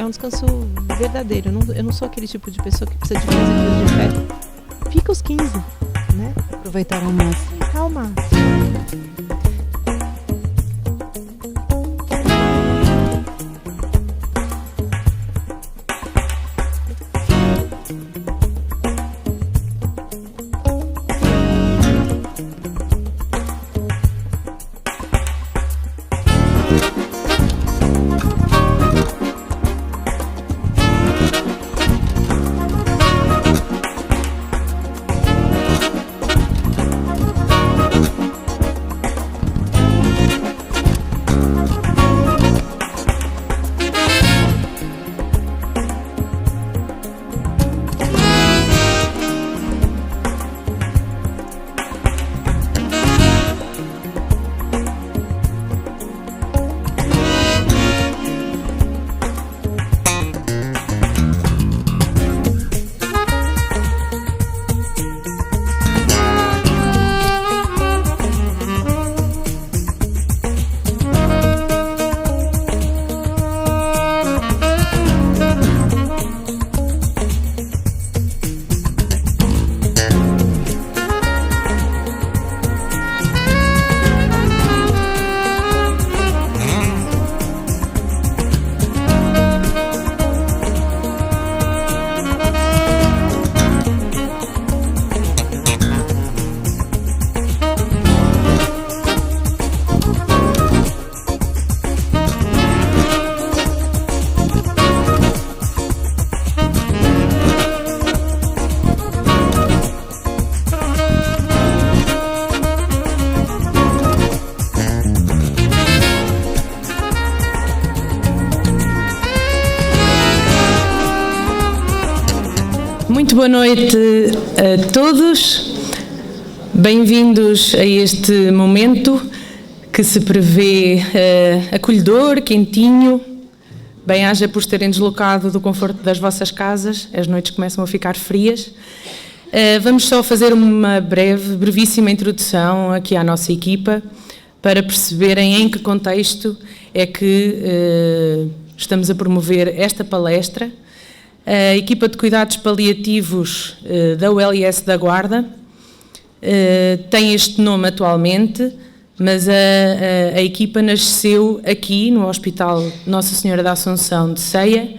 um descanso verdadeiro. Eu não sou aquele tipo de pessoa que precisa de 15 dias de férias. Fica os 15, né? Aproveitar ao máximo. Calma. Muito boa noite a todos, bem-vindos a este momento que se prevê acolhedor, quentinho, bem-haja por terem deslocado do conforto das vossas casas, as noites começam a ficar frias. Vamos só fazer uma brevíssima introdução aqui à nossa equipa, para perceberem em que contexto é que estamos a promover esta palestra. A equipa de cuidados paliativos da ULS da Guarda tem este nome atualmente, mas a equipa nasceu aqui no Hospital Nossa Senhora da Assunção de Ceia,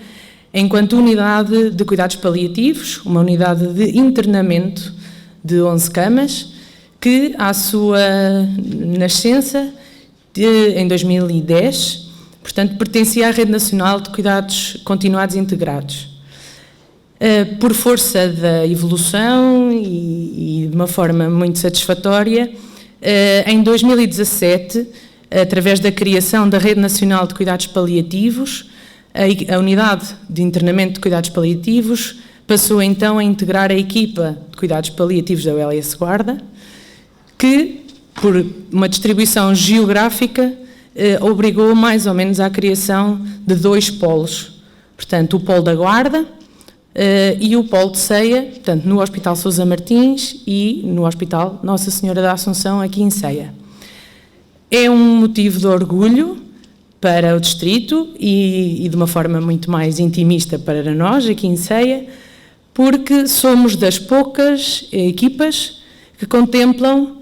enquanto unidade de cuidados paliativos, uma unidade de internamento de 11 camas, que à sua nascença em 2010, portanto, pertencia à Rede Nacional de Cuidados Continuados e Integrados. Por força da evolução e de uma forma muito satisfatória, em 2017, através da criação da Rede Nacional de Cuidados Paliativos, a Unidade de Internamento de Cuidados Paliativos passou então a integrar a equipa de cuidados paliativos da ULS Guarda, que, por uma distribuição geográfica, obrigou mais ou menos à criação de 2 polos. Portanto, o polo da Guarda e o polo de Ceia, portanto, no Hospital Sousa Martins e no Hospital Nossa Senhora da Assunção, aqui em Ceia. É um motivo de orgulho para o distrito e de uma forma muito mais intimista para nós, aqui em Ceia, porque somos das poucas equipas que contemplam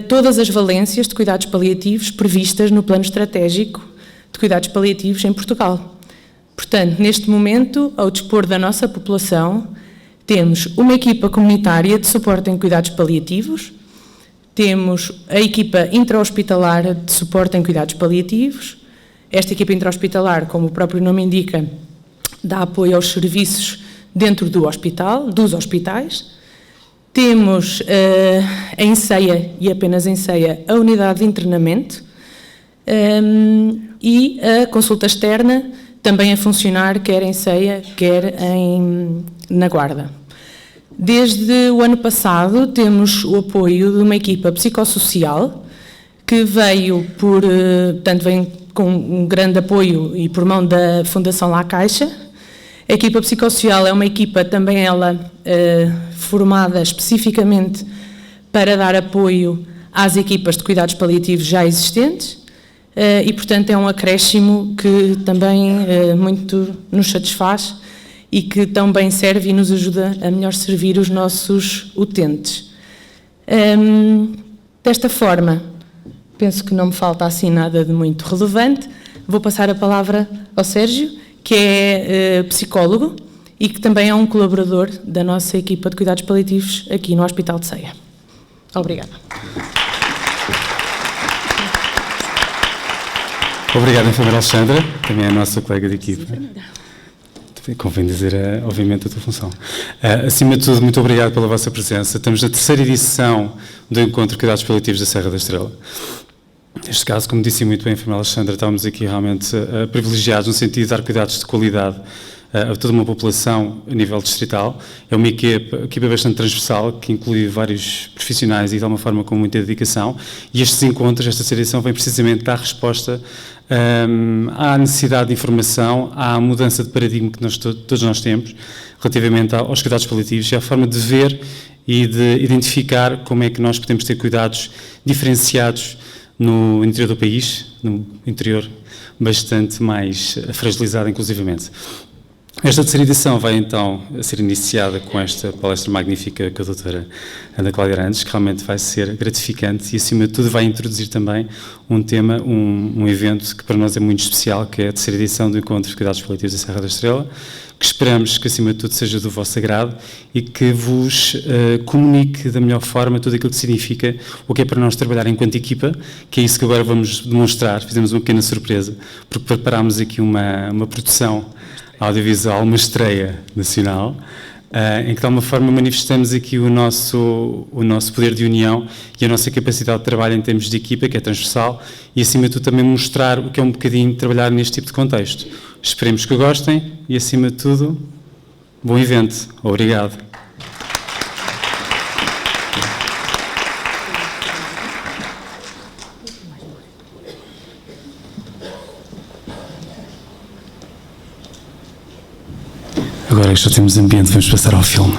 todas as valências de cuidados paliativos previstas no Plano Estratégico de Cuidados Paliativos em Portugal. Portanto, neste momento, ao dispor da nossa população, temos uma equipa comunitária de suporte em cuidados paliativos, temos a equipa intra-hospitalar de suporte em cuidados paliativos. Esta equipa intra-hospitalar, como o próprio nome indica, dá apoio aos serviços dentro do hospital, dos hospitais. Temos em Ceia, e apenas em Ceia, a unidade de internamento e a consulta externa, também a funcionar quer em Ceia, quer na Guarda. Desde o ano passado temos o apoio de uma equipa psicossocial que veio vem com um grande apoio e por mão da Fundação La Caixa. A equipa psicossocial é uma equipa também ela formada especificamente para dar apoio às equipas de cuidados paliativos já existentes. e, portanto, é um acréscimo que também muito nos satisfaz e que tão bem serve e nos ajuda a melhor servir os nossos utentes. Desta forma, penso que não me falta assim nada de muito relevante. Vou passar a palavra ao Sérgio, que é psicólogo e que também é um colaborador da nossa equipa de cuidados paliativos aqui no Hospital de Ceia. Obrigada. Obrigado, enfermeira Alexandra, também é a nossa colega de equipa. Convém dizer, obviamente, a tua função. Acima de tudo, muito obrigado pela vossa presença. Estamos na terceira edição do Encontro de Cuidados Paliativos da Serra da Estrela. Neste caso, como disse muito bem a enfermeira Alexandra, estamos aqui realmente privilegiados no sentido de dar cuidados de qualidade a toda uma população a nível distrital. É uma equipa bastante transversal, que inclui vários profissionais e de alguma forma com muita dedicação, e estes encontros, esta terceira edição, vem precisamente dar resposta à necessidade de informação, à mudança de paradigma que todos nós temos relativamente aos cuidados paliativos e à forma de ver e de identificar como é que nós podemos ter cuidados diferenciados no interior do país, no interior bastante mais fragilizado inclusivamente. Esta terceira edição vai então ser iniciada com esta palestra magnífica com a doutora Ana Cláudia Arantes, que realmente vai ser gratificante e, acima de tudo, vai introduzir também um tema, um evento que para nós é muito especial, que é a terceira edição do Encontro de Cuidados Paliativos da Serra da Estrela, que esperamos que, acima de tudo, seja do vosso agrado e que vos comunique da melhor forma tudo aquilo que significa o que é para nós trabalhar enquanto equipa, que é isso que agora vamos demonstrar. Fizemos uma pequena surpresa, porque preparámos aqui uma produção audiovisual, uma estreia nacional, em que de alguma forma manifestamos aqui o nosso poder de união e a nossa capacidade de trabalho em termos de equipa, que é transversal, e acima de tudo também mostrar o que é um bocadinho trabalhar neste tipo de contexto. Esperemos que gostem e, acima de tudo, bom evento. Obrigado. Agora que já temos ambiente, vamos passar ao filme.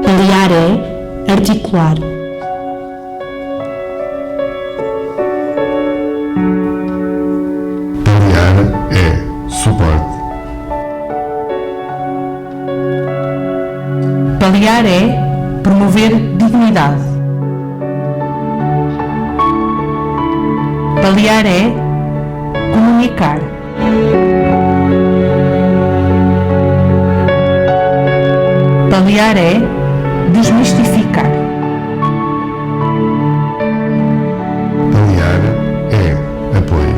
Paliar é articular. Paliar é suporte. Paliar é promover dignidade. Paliar é comunicar. Paliar é desmistificar. Paliar é apoio.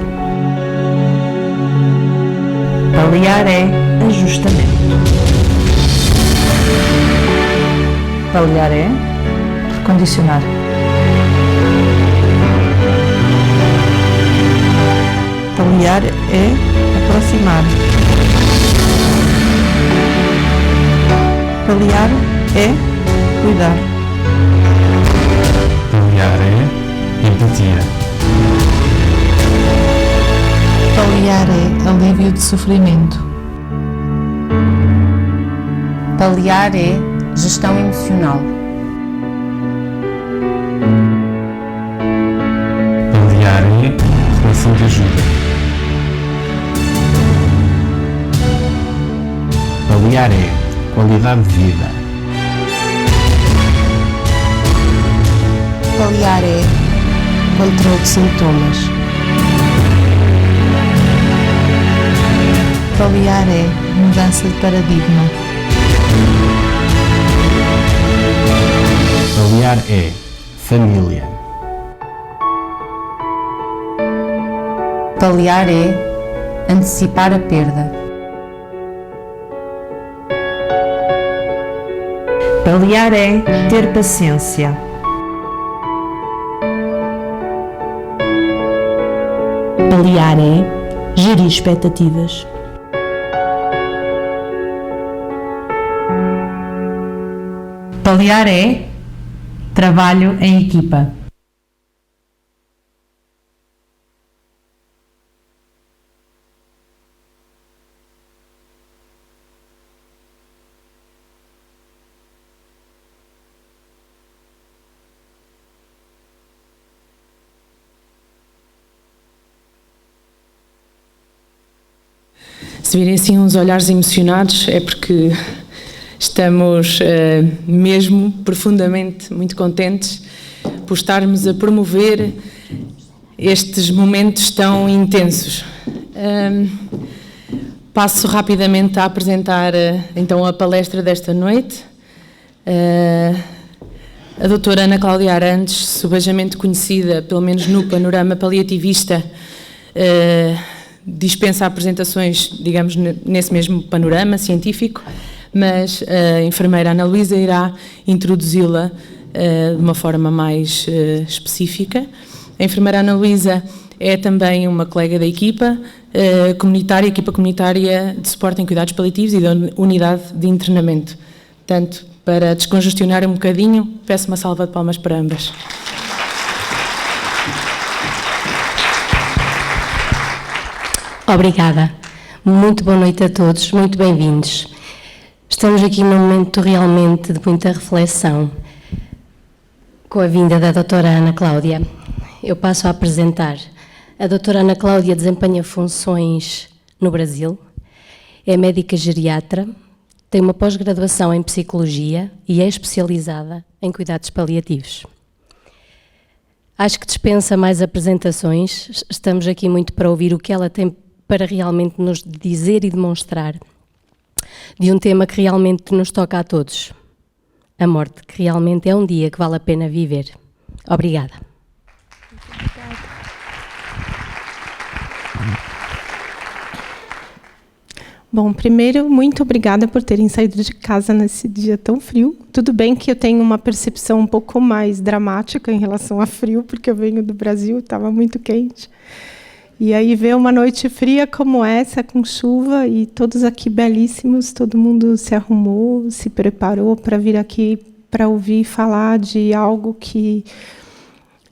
Paliar é ajustamento. Paliar é recondicionar. Paliar é aproximar. Paliar é cuidar. Paliar é empatia. Paliar é alívio de sofrimento. Paliar é gestão emocional. Paliar é relação de ajuda. Paliar é qualidade de vida. Paliar é controle de sintomas. Paliar é mudança de paradigma. Paliar é família. Paliar é antecipar a perda. Paliar é ter paciência. Paliar é gerir expectativas. Paliar é trabalho em equipa. Se virem assim uns olhares emocionados, é porque estamos mesmo profundamente muito contentes por estarmos a promover estes momentos tão intensos. Passo rapidamente a apresentar então a palestra desta noite. A doutora Ana Cláudia Arantes, subejamente conhecida, pelo menos no panorama paliativista, dispensa apresentações, digamos, nesse mesmo panorama científico, mas a enfermeira Ana Luísa irá introduzi-la de uma forma mais específica. A enfermeira Ana Luísa é também uma colega da equipa comunitária de suporte em cuidados paliativos e da unidade de internamento. Portanto, para descongestionar um bocadinho, peço uma salva de palmas para ambas. Obrigada. Muito boa noite a todos, muito bem-vindos. Estamos aqui num momento realmente de muita reflexão. Com a vinda da doutora Ana Cláudia, eu passo a apresentar. A doutora Ana Cláudia desempenha funções no Brasil, é médica geriatra, tem uma pós-graduação em Psicologia e é especializada em cuidados paliativos. Acho que dispensa mais apresentações, estamos aqui muito para ouvir o que ela tem para realmente nos dizer e demonstrar de um tema que realmente nos toca a todos. A morte, que realmente é um dia que vale a pena viver. Obrigada. Bom, primeiro, muito obrigada por terem saído de casa nesse dia tão frio. Tudo bem que eu tenho uma percepção um pouco mais dramática em relação a frio, porque eu venho do Brasil, estava muito quente. E aí ver uma noite fria como essa, com chuva, e todos aqui belíssimos, todo mundo se arrumou, se preparou para vir aqui para ouvir falar de algo que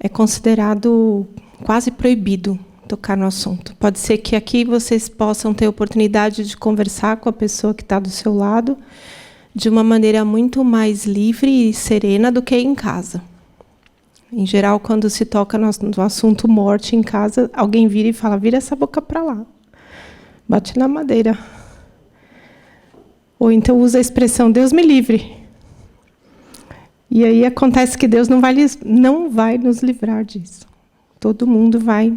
é considerado quase proibido tocar no assunto. Pode ser que aqui vocês possam ter a oportunidade de conversar com a pessoa que está do seu lado de uma maneira muito mais livre e serena do que em casa. Em geral, quando se toca no assunto morte em casa, alguém vira e fala, vira essa boca para lá, bate na madeira. Ou então usa a expressão, Deus me livre. E aí acontece que Deus não vai nos livrar disso. Todo mundo vai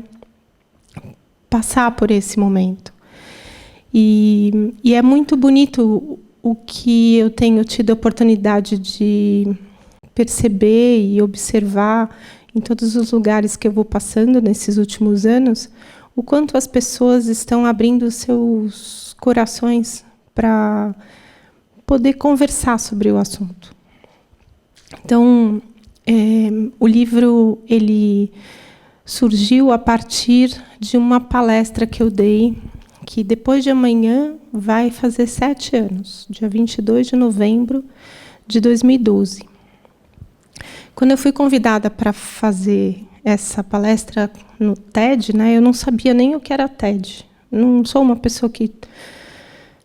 passar por esse momento. E é muito bonito o que eu tenho tido a oportunidade de perceber e observar em todos os lugares que eu vou passando nesses últimos anos, o quanto as pessoas estão abrindo seus corações para poder conversar sobre o assunto. Então, o livro ele surgiu a partir de uma palestra que eu dei, que depois de amanhã vai fazer 7 anos, dia 22 de novembro de 2012. Quando eu fui convidada para fazer essa palestra no TED, né, eu não sabia nem o que era TED. Não sou uma pessoa que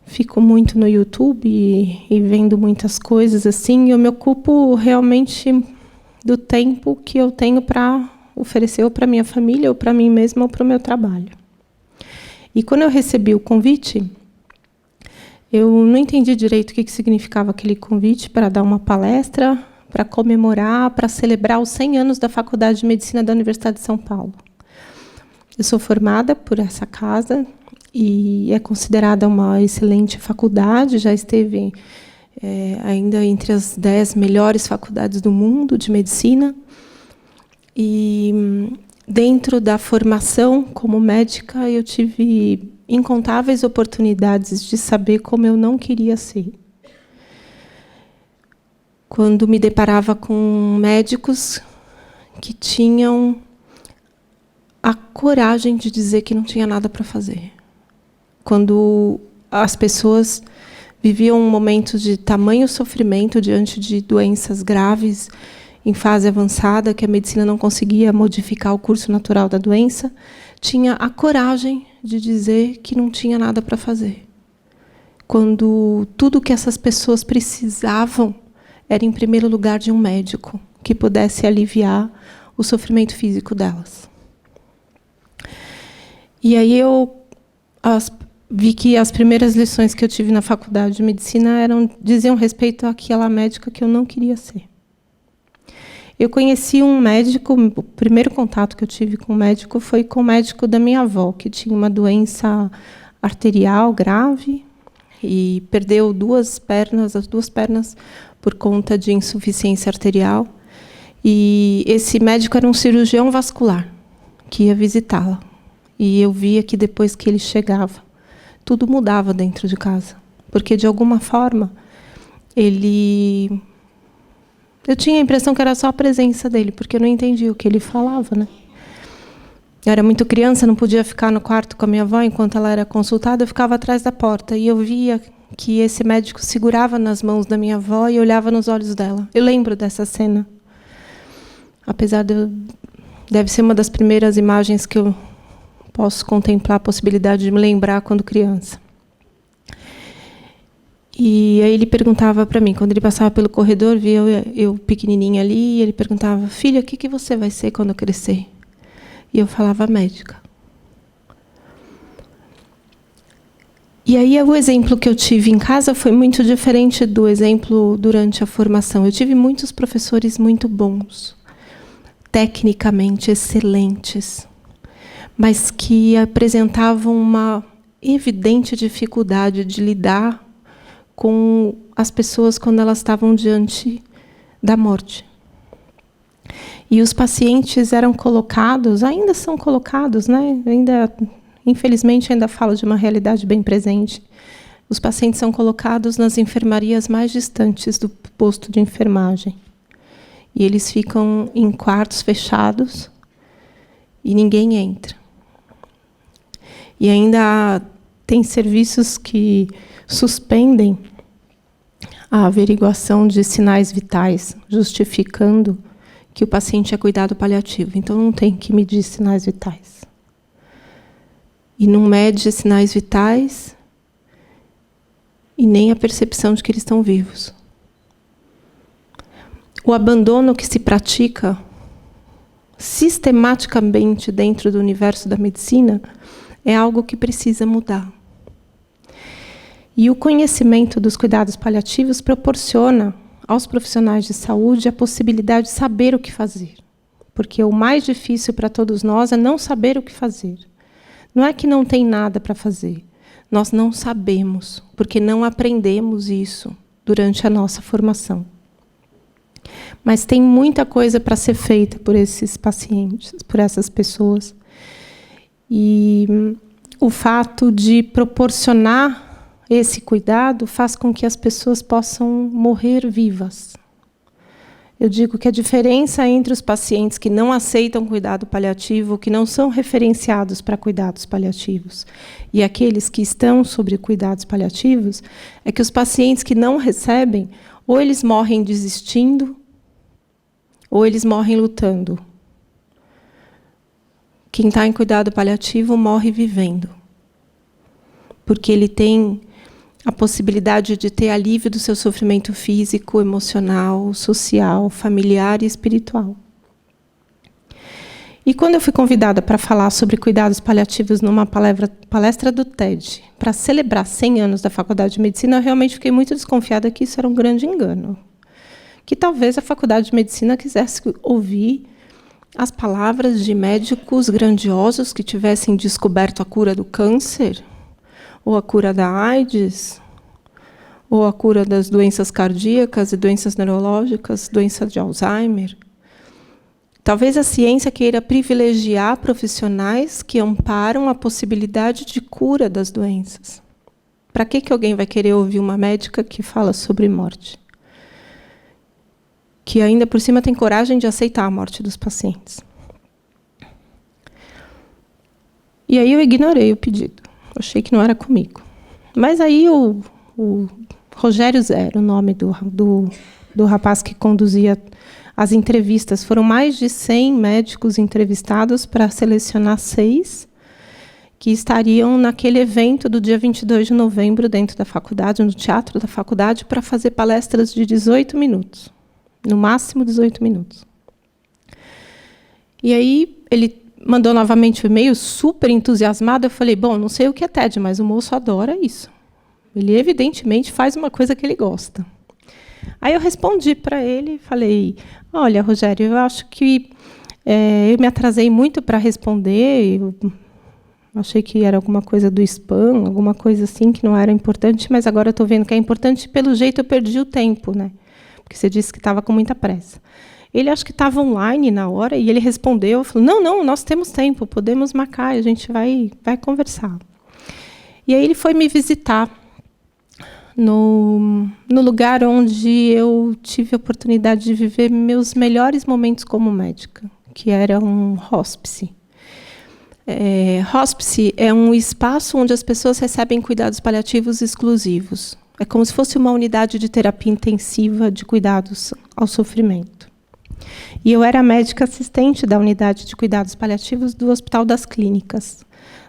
fico muito no YouTube e vendo muitas coisas assim. Eu me ocupo realmente do tempo que eu tenho para oferecer ou para minha família, ou para mim mesma, ou para o meu trabalho. E quando eu recebi o convite, eu não entendi direito o que significava aquele convite para dar uma palestra, para comemorar, para celebrar os 100 anos da Faculdade de Medicina da Universidade de São Paulo. Eu sou formada por essa casa e é considerada uma excelente faculdade, já esteve ainda entre as 10 melhores faculdades do mundo de medicina. E dentro da formação como médica, eu tive incontáveis oportunidades de saber como eu não queria ser. Quando me deparava com médicos que tinham a coragem de dizer que não tinha nada para fazer. Quando as pessoas viviam momentos de tamanho sofrimento diante de doenças graves, em fase avançada, que a medicina não conseguia modificar o curso natural da doença, tinha a coragem de dizer que não tinha nada para fazer. Quando tudo que essas pessoas precisavam era, em primeiro lugar, de um médico que pudesse aliviar o sofrimento físico delas. E aí vi que as primeiras lições que eu tive na faculdade de medicina diziam respeito àquela médica que eu não queria ser. Eu conheci um médico, o primeiro contato que eu tive com o médico foi com o médico da minha avó, que tinha uma doença arterial grave e perdeu as duas pernas por conta de insuficiência arterial. E esse médico era um cirurgião vascular que ia visitá-la. E eu via que depois que ele chegava, tudo mudava dentro de casa, porque de alguma forma eu tinha a impressão que era só a presença dele, porque eu não entendia o que ele falava, né? Eu era muito criança, não podia ficar no quarto com a minha avó enquanto ela era consultada, eu ficava atrás da porta e eu via que esse médico segurava nas mãos da minha avó e olhava nos olhos dela. Eu lembro dessa cena. Apesar deve ser uma das primeiras imagens que eu posso contemplar a possibilidade de me lembrar quando criança. E aí ele perguntava para mim, quando ele passava pelo corredor, via eu pequenininha ali, e ele perguntava: filha, o que você vai ser quando crescer? E eu falava: médica. E aí o exemplo que eu tive em casa foi muito diferente do exemplo durante a formação. Eu tive muitos professores muito bons, tecnicamente excelentes, mas que apresentavam uma evidente dificuldade de lidar com as pessoas quando elas estavam diante da morte. E os pacientes eram colocados, ainda são colocados, né? Infelizmente, ainda falo de uma realidade bem presente. Os pacientes são colocados nas enfermarias mais distantes do posto de enfermagem. E eles ficam em quartos fechados e ninguém entra. E ainda tem serviços que suspendem a averiguação de sinais vitais, justificando que o paciente é cuidado paliativo. Então, não tem que medir sinais vitais. E não mede sinais vitais e nem a percepção de que eles estão vivos. O abandono que se pratica sistematicamente dentro do universo da medicina é algo que precisa mudar. E o conhecimento dos cuidados paliativos proporciona aos profissionais de saúde a possibilidade de saber o que fazer. Porque o mais difícil para todos nós é não saber o que fazer. Não é que não tem nada para fazer. Nós não sabemos, porque não aprendemos isso durante a nossa formação. Mas tem muita coisa para ser feita por esses pacientes, por essas pessoas. E o fato de proporcionar esse cuidado faz com que as pessoas possam morrer vivas. Eu digo que a diferença entre os pacientes que não aceitam cuidado paliativo, que não são referenciados para cuidados paliativos, e aqueles que estão sobre cuidados paliativos, é que os pacientes que não recebem, ou eles morrem desistindo, ou eles morrem lutando. Quem está em cuidado paliativo morre vivendo, porque ele tem a possibilidade de ter alívio do seu sofrimento físico, emocional, social, familiar e espiritual. E quando eu fui convidada para falar sobre cuidados paliativos numa palestra do TED, para celebrar 100 anos da Faculdade de Medicina, eu realmente fiquei muito desconfiada que isso era um grande engano. Que talvez a Faculdade de Medicina quisesse ouvir as palavras de médicos grandiosos que tivessem descoberto a cura do câncer, ou a cura da AIDS, ou a cura das doenças cardíacas e doenças neurológicas, doença de Alzheimer. Talvez a ciência queira privilegiar profissionais que amparam a possibilidade de cura das doenças. Para que alguém vai querer ouvir uma médica que fala sobre morte? Que ainda por cima tem coragem de aceitar a morte dos pacientes. E aí eu ignorei o pedido. Achei que não era comigo. Mas aí o Rogério Zero, o nome do rapaz que conduzia as entrevistas, foram mais de 100 médicos entrevistados para selecionar 6 que estariam naquele evento do dia 22 de novembro dentro da faculdade, no teatro da faculdade, para fazer palestras de 18 minutos. No máximo 18 minutos. E aí ele mandou novamente o e-mail, super entusiasmado. Eu falei, bom, não sei o que é TED, mas o moço adora isso. Ele, evidentemente, faz uma coisa que ele gosta. Aí eu respondi para ele, falei, olha, Rogério, eu acho que eu me atrasei muito para responder, eu achei que era alguma coisa do spam, alguma coisa assim que não era importante, mas agora eu estou vendo que é importante, pelo jeito eu perdi o tempo, né? Porque você disse que estava com muita pressa. Ele acho que estava online na hora e ele respondeu, falou, não, nós temos tempo, podemos marcar, a gente vai conversar. E aí ele foi me visitar no lugar onde eu tive a oportunidade de viver meus melhores momentos como médica, que era um hospice. Hospice é um espaço onde as pessoas recebem cuidados paliativos exclusivos. É como se fosse uma unidade de terapia intensiva de cuidados ao sofrimento. E eu era médica assistente da unidade de cuidados paliativos do Hospital das Clínicas,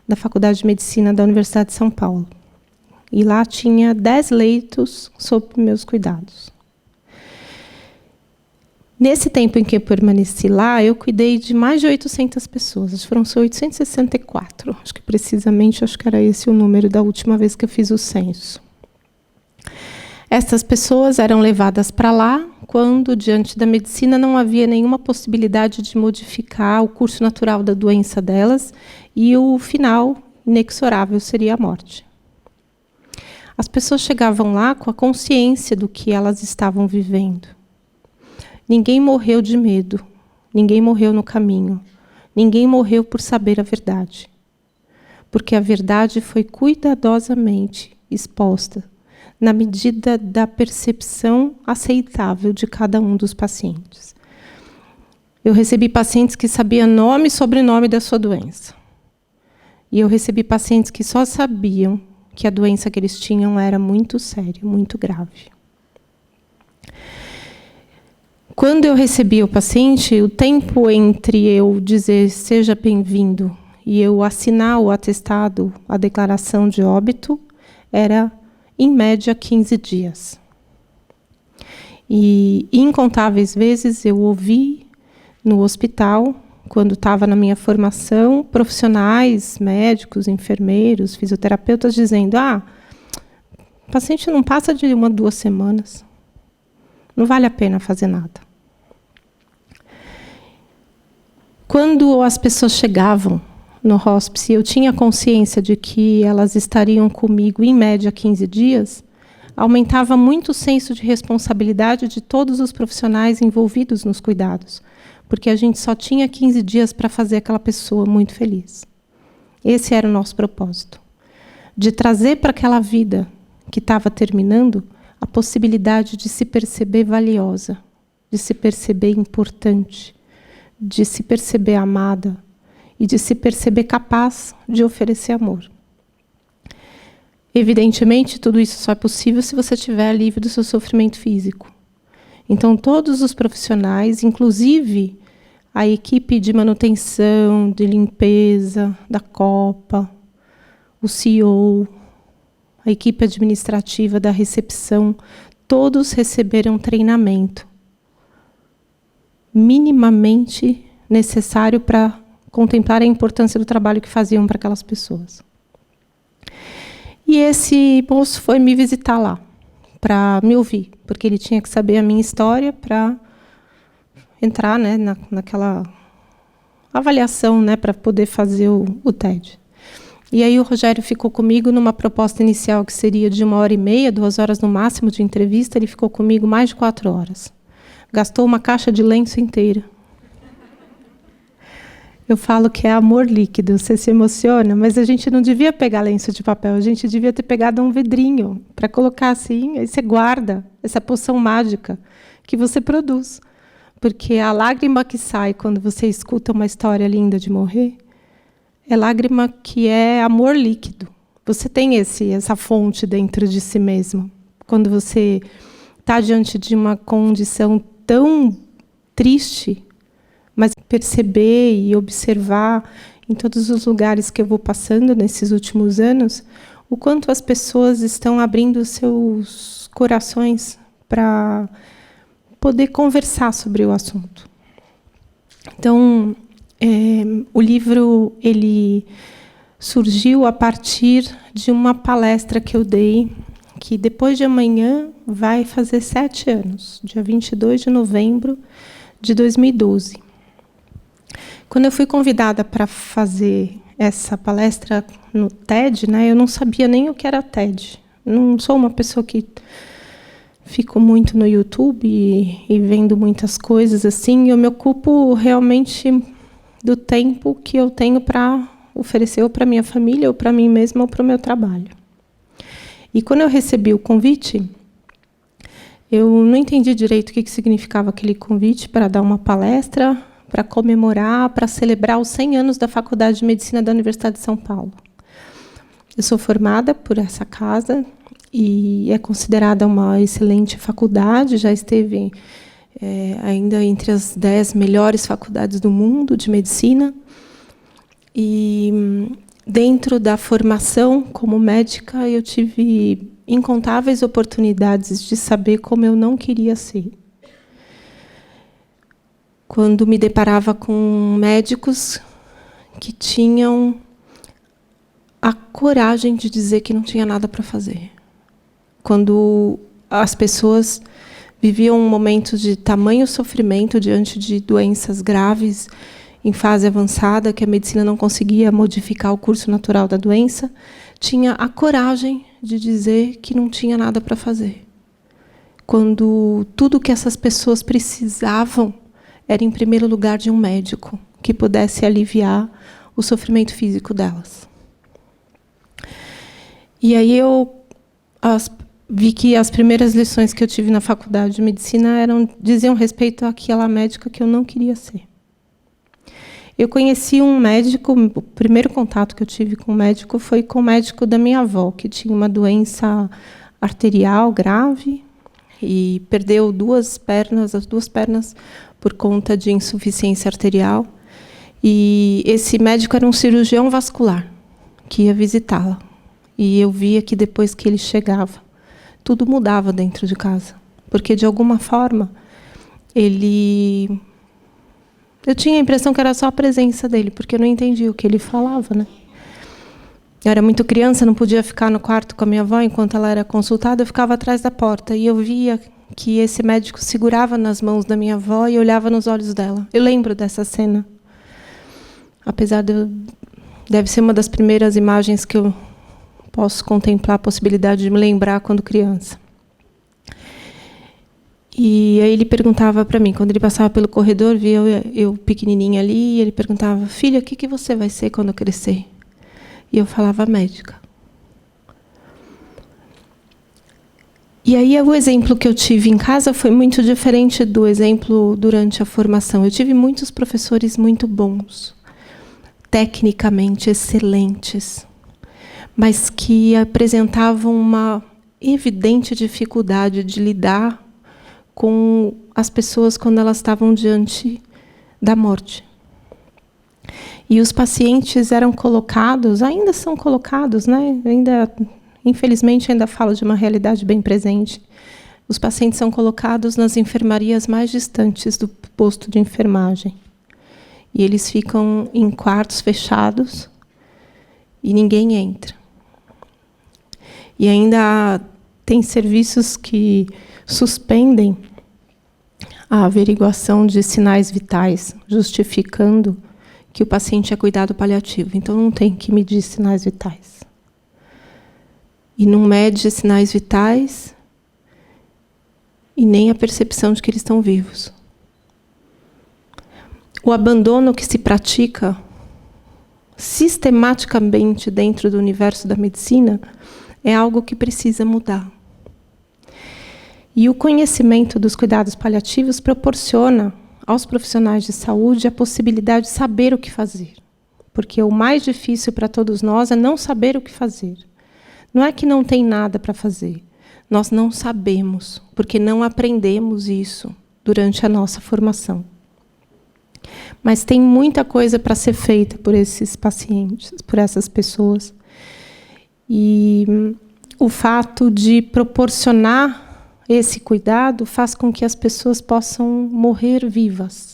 da Faculdade de Medicina da Universidade de São Paulo. E lá tinha 10 leitos sob meus cuidados. Nesse tempo em que eu permaneci lá, eu cuidei de mais de 800 pessoas. Acho que foram 864. Acho que precisamente, acho que era esse o número da última vez que eu fiz o censo. Essas pessoas eram levadas para lá quando, diante da medicina, não havia nenhuma possibilidade de modificar o curso natural da doença delas e o final inexorável seria a morte. As pessoas chegavam lá com a consciência do que elas estavam vivendo. Ninguém morreu de medo, ninguém morreu no caminho, ninguém morreu por saber a verdade, porque a verdade foi cuidadosamente exposta na medida da percepção aceitável de cada um dos pacientes. Eu recebi pacientes que sabiam nome e sobrenome da sua doença. E eu recebi pacientes que só sabiam que a doença que eles tinham era muito séria, muito grave. Quando eu recebi o paciente, o tempo entre eu dizer seja bem-vindo e eu assinar o atestado, a declaração de óbito, era, em média, 15 dias. E incontáveis vezes eu ouvi no hospital, quando estava na minha formação, profissionais, médicos, enfermeiros, fisioterapeutas, dizendo, o paciente não passa de 1 a 2 semanas. Não vale a pena fazer nada. Quando as pessoas chegavam no hospice, eu tinha consciência de que elas estariam comigo, em média, 15 dias, aumentava muito o senso de responsabilidade de todos os profissionais envolvidos nos cuidados, porque a gente só tinha 15 dias para fazer aquela pessoa muito feliz. Esse era o nosso propósito, de trazer para aquela vida que estava terminando a possibilidade de se perceber valiosa, de se perceber importante, de se perceber amada e de se perceber capaz de oferecer amor. Evidentemente, tudo isso só é possível se você estiver livre do seu sofrimento físico. Então, todos os profissionais, inclusive a equipe de manutenção, de limpeza, da Copa, o CEO, a equipe administrativa da recepção, todos receberam treinamento minimamente necessário para contemplar a importância do trabalho que faziam para aquelas pessoas. E esse moço foi me visitar lá, para me ouvir, porque ele tinha que saber a minha história para entrar, né, naquela avaliação, né, para poder fazer o TED. E aí o Rogério ficou comigo numa proposta inicial que seria de 1h30, 2 horas no máximo de entrevista. Ele ficou comigo mais de 4 horas. Gastou uma caixa de lenço inteira. Eu falo que é amor líquido, você se emociona, mas a gente não devia pegar lenço de papel, a gente devia ter pegado um vidrinho para colocar assim, aí você guarda essa poção mágica que você produz. Porque a lágrima que sai quando você escuta uma história linda de morrer é lágrima que é amor líquido. Você tem essa fonte dentro de si mesmo. Quando você está diante de uma condição tão triste, mas perceber e observar em todos os lugares que eu vou passando nesses últimos anos, o quanto as pessoas estão abrindo seus corações para poder conversar sobre o assunto. Então, O livro ele surgiu a partir de uma palestra que eu dei, que depois de amanhã vai fazer 7 anos, dia 22 de novembro de 2012. Quando eu fui convidada para fazer essa palestra no TED, né, eu não sabia nem o que era TED. Não sou uma pessoa que fico muito no YouTube e vendo muitas coisas assim. Eu me ocupo realmente do tempo que eu tenho para oferecer ou para minha família, ou para mim mesma, ou para o meu trabalho. E quando eu recebi o convite, eu não entendi direito o que significava aquele convite para dar uma palestra, para comemorar, para celebrar os 100 anos da Faculdade de Medicina da Universidade de São Paulo. Eu sou formada por essa casa e é considerada uma excelente faculdade, já esteve ainda entre as 10 melhores faculdades do mundo de medicina. E dentro da formação como médica, eu tive incontáveis oportunidades de saber como eu não queria ser. Quando me deparava com médicos que tinham a coragem de dizer que não tinha nada para fazer. Quando as pessoas viviam um momento de tamanho sofrimento diante de doenças graves, em fase avançada, que a medicina não conseguia modificar o curso natural da doença, tinha a coragem de dizer que não tinha nada para fazer. Quando tudo que essas pessoas precisavam era, em primeiro lugar, de um médico que pudesse aliviar o sofrimento físico delas. E aí eu vi que as primeiras lições que eu tive na faculdade de medicina diziam respeito àquela médica que eu não queria ser. Eu conheci um médico, o primeiro contato que eu tive com o médico foi com o médico da minha avó, que tinha uma doença arterial grave e perdeu as duas pernas por conta de insuficiência arterial. E esse médico era um cirurgião vascular que ia visitá-la. E eu via que depois que ele chegava, tudo mudava dentro de casa, porque de alguma forma eu tinha a impressão que era só a presença dele, porque eu não entendia o que ele falava, né? Eu era muito criança, não podia ficar no quarto com a minha avó enquanto ela era consultada, eu ficava atrás da porta e eu via que esse médico segurava nas mãos da minha avó e olhava nos olhos dela. Eu lembro dessa cena. Apesar deve ser uma das primeiras imagens que eu posso contemplar a possibilidade de me lembrar quando criança. E aí ele perguntava para mim, quando ele passava pelo corredor, via eu pequenininha ali, e ele perguntava: filha, o que você vai ser quando crescer? E eu falava: médica. E aí o exemplo que eu tive em casa foi muito diferente do exemplo durante a formação. Eu tive muitos professores muito bons, tecnicamente excelentes, mas que apresentavam uma evidente dificuldade de lidar com as pessoas quando elas estavam diante da morte. E os pacientes eram colocados, ainda são colocados, né? Infelizmente, ainda falo de uma realidade bem presente. Os pacientes são colocados nas enfermarias mais distantes do posto de enfermagem. E eles ficam em quartos fechados e ninguém entra. E ainda tem serviços que suspendem a averiguação de sinais vitais, justificando que o paciente é cuidado paliativo. Então, não tem que medir sinais vitais. E não mede sinais vitais e nem a percepção de que eles estão vivos. O abandono que se pratica sistematicamente dentro do universo da medicina é algo que precisa mudar. E o conhecimento dos cuidados paliativos proporciona aos profissionais de saúde a possibilidade de saber o que fazer. Porque o mais difícil para todos nós é não saber o que fazer. Não é que não tem nada para fazer. Nós não sabemos, porque não aprendemos isso durante a nossa formação. Mas tem muita coisa para ser feita por esses pacientes, por essas pessoas. E o fato de proporcionar esse cuidado faz com que as pessoas possam morrer vivas.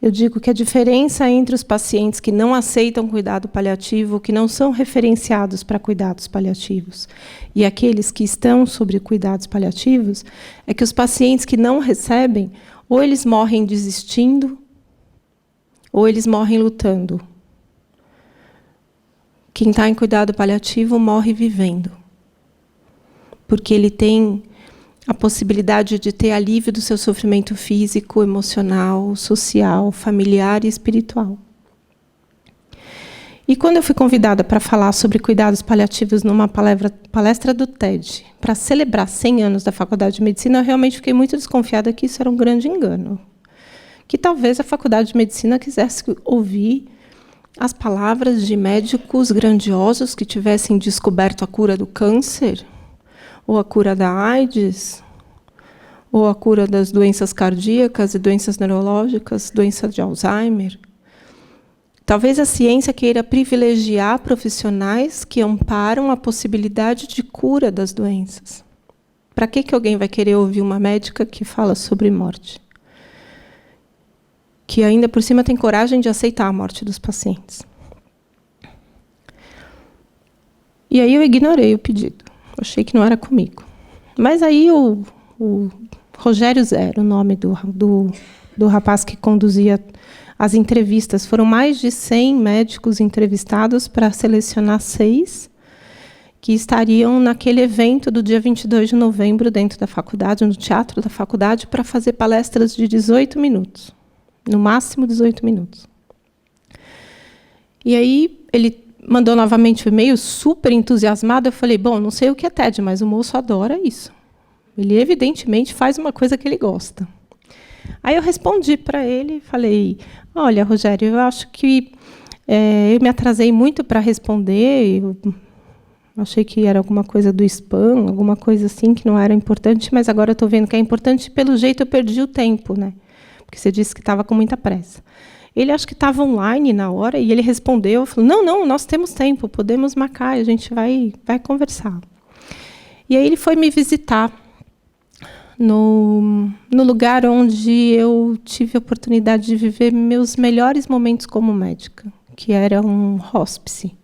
Eu digo que a diferença entre os pacientes que não aceitam cuidado paliativo, que não são referenciados para cuidados paliativos, e aqueles que estão sobre cuidados paliativos, é que os pacientes que não recebem, ou eles morrem desistindo, ou eles morrem lutando. Quem está em cuidado paliativo morre vivendo, porque ele tem a possibilidade de ter alívio do seu sofrimento físico, emocional, social, familiar e espiritual. E quando eu fui convidada para falar sobre cuidados paliativos numa palestra do TED, para celebrar 100 anos da Faculdade de Medicina, eu realmente fiquei muito desconfiada que isso era um grande engano. Que talvez a Faculdade de Medicina quisesse ouvir as palavras de médicos grandiosos que tivessem descoberto a cura do câncer, ou a cura da AIDS, ou a cura das doenças cardíacas e doenças neurológicas, doença de Alzheimer. Talvez a ciência queira privilegiar profissionais que amparam a possibilidade de cura das doenças. Para que alguém vai querer ouvir uma médica que fala sobre morte? Que ainda por cima tem coragem de aceitar a morte dos pacientes. E aí eu ignorei o pedido. Achei que não era comigo. Mas aí o Rogério Zero, o nome do rapaz que conduzia as entrevistas, foram mais de 100 médicos entrevistados para selecionar 6 que estariam naquele evento do dia 22 de novembro dentro da faculdade, no teatro da faculdade, para fazer palestras de 18 minutos. No máximo 18 minutos. E aí ele mandou novamente o e-mail, super entusiasmado. Eu falei, bom, não sei o que é TED, mas o moço adora isso. Ele, evidentemente, faz uma coisa que ele gosta. Aí eu respondi para ele, falei, olha, Rogério, eu acho que eu me atrasei muito para responder, eu achei que era alguma coisa do spam, alguma coisa assim que não era importante, mas agora eu estou vendo que é importante, e pelo jeito eu perdi o tempo, né? Porque você disse que estava com muita pressa. Ele acho que estava online na hora e ele respondeu, falou, não, nós temos tempo, podemos marcar, a gente vai conversar. E aí ele foi me visitar no lugar onde eu tive a oportunidade de viver meus melhores momentos como médica, que era um hospice.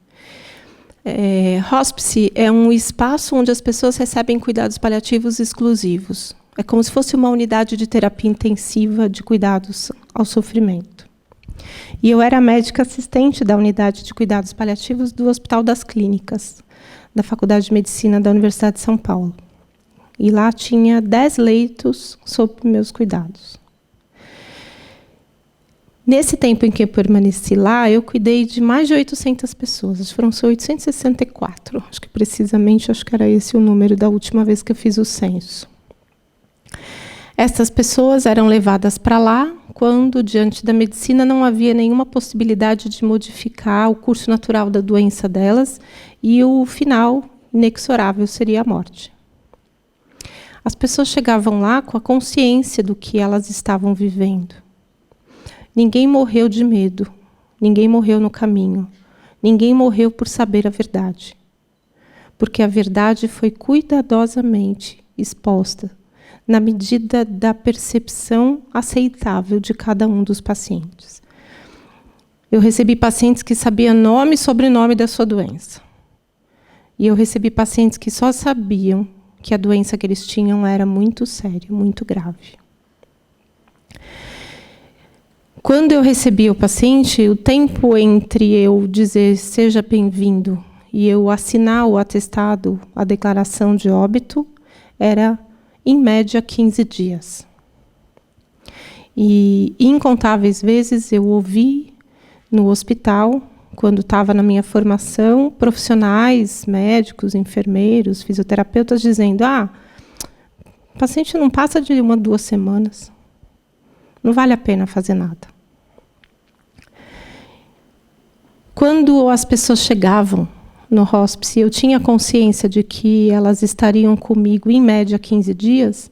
Hospice é um espaço onde as pessoas recebem cuidados paliativos exclusivos. É como se fosse uma unidade de terapia intensiva de cuidados ao sofrimento. E eu era médica assistente da unidade de cuidados paliativos do Hospital das Clínicas, da Faculdade de Medicina da Universidade de São Paulo. E lá tinha 10 leitos sob meus cuidados. Nesse tempo em que eu permaneci lá, eu cuidei de mais de 800 pessoas. Foram 864. Acho que era esse o número da última vez que eu fiz o censo. Essas pessoas eram levadas para lá quando, diante da medicina, não havia nenhuma possibilidade de modificar o curso natural da doença delas e o final inexorável seria a morte. As pessoas chegavam lá com a consciência do que elas estavam vivendo. Ninguém morreu de medo, ninguém morreu no caminho, ninguém morreu por saber a verdade, porque a verdade foi cuidadosamente exposta na medida da percepção aceitável de cada um dos pacientes. Eu recebi pacientes que sabiam nome e sobrenome da sua doença. E eu recebi pacientes que só sabiam que a doença que eles tinham era muito séria, muito grave. Quando eu recebi o paciente, o tempo entre eu dizer seja bem-vindo e eu assinar o atestado, a declaração de óbito, era, em média, 15 dias. E incontáveis vezes eu ouvi no hospital, quando estava na minha formação, profissionais, médicos, enfermeiros, fisioterapeutas, dizendo, o paciente não passa de 1 a 2 semanas. Não vale a pena fazer nada. Quando as pessoas chegavam no hospice, eu tinha consciência de que elas estariam comigo, em média, 15 dias,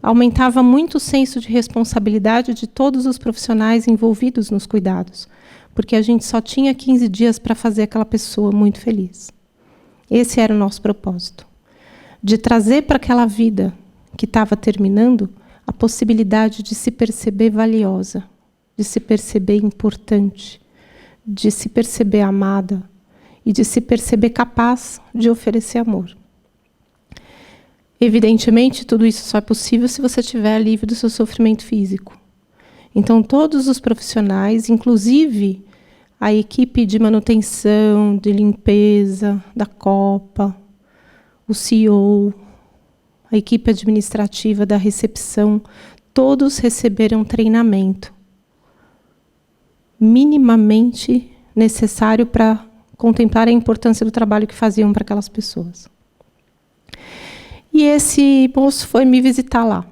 aumentava muito o senso de responsabilidade de todos os profissionais envolvidos nos cuidados, porque a gente só tinha 15 dias para fazer aquela pessoa muito feliz. Esse era o nosso propósito, de trazer para aquela vida que estava terminando a possibilidade de se perceber valiosa, de se perceber importante, de se perceber amada e de se perceber capaz de oferecer amor. Evidentemente, tudo isso só é possível se você estiver livre do seu sofrimento físico. Então, todos os profissionais, inclusive a equipe de manutenção, de limpeza da Copa, o CEO, a equipe administrativa da recepção, todos receberam treinamento minimamente necessário para contemplar a importância do trabalho que faziam para aquelas pessoas. E esse moço foi me visitar lá,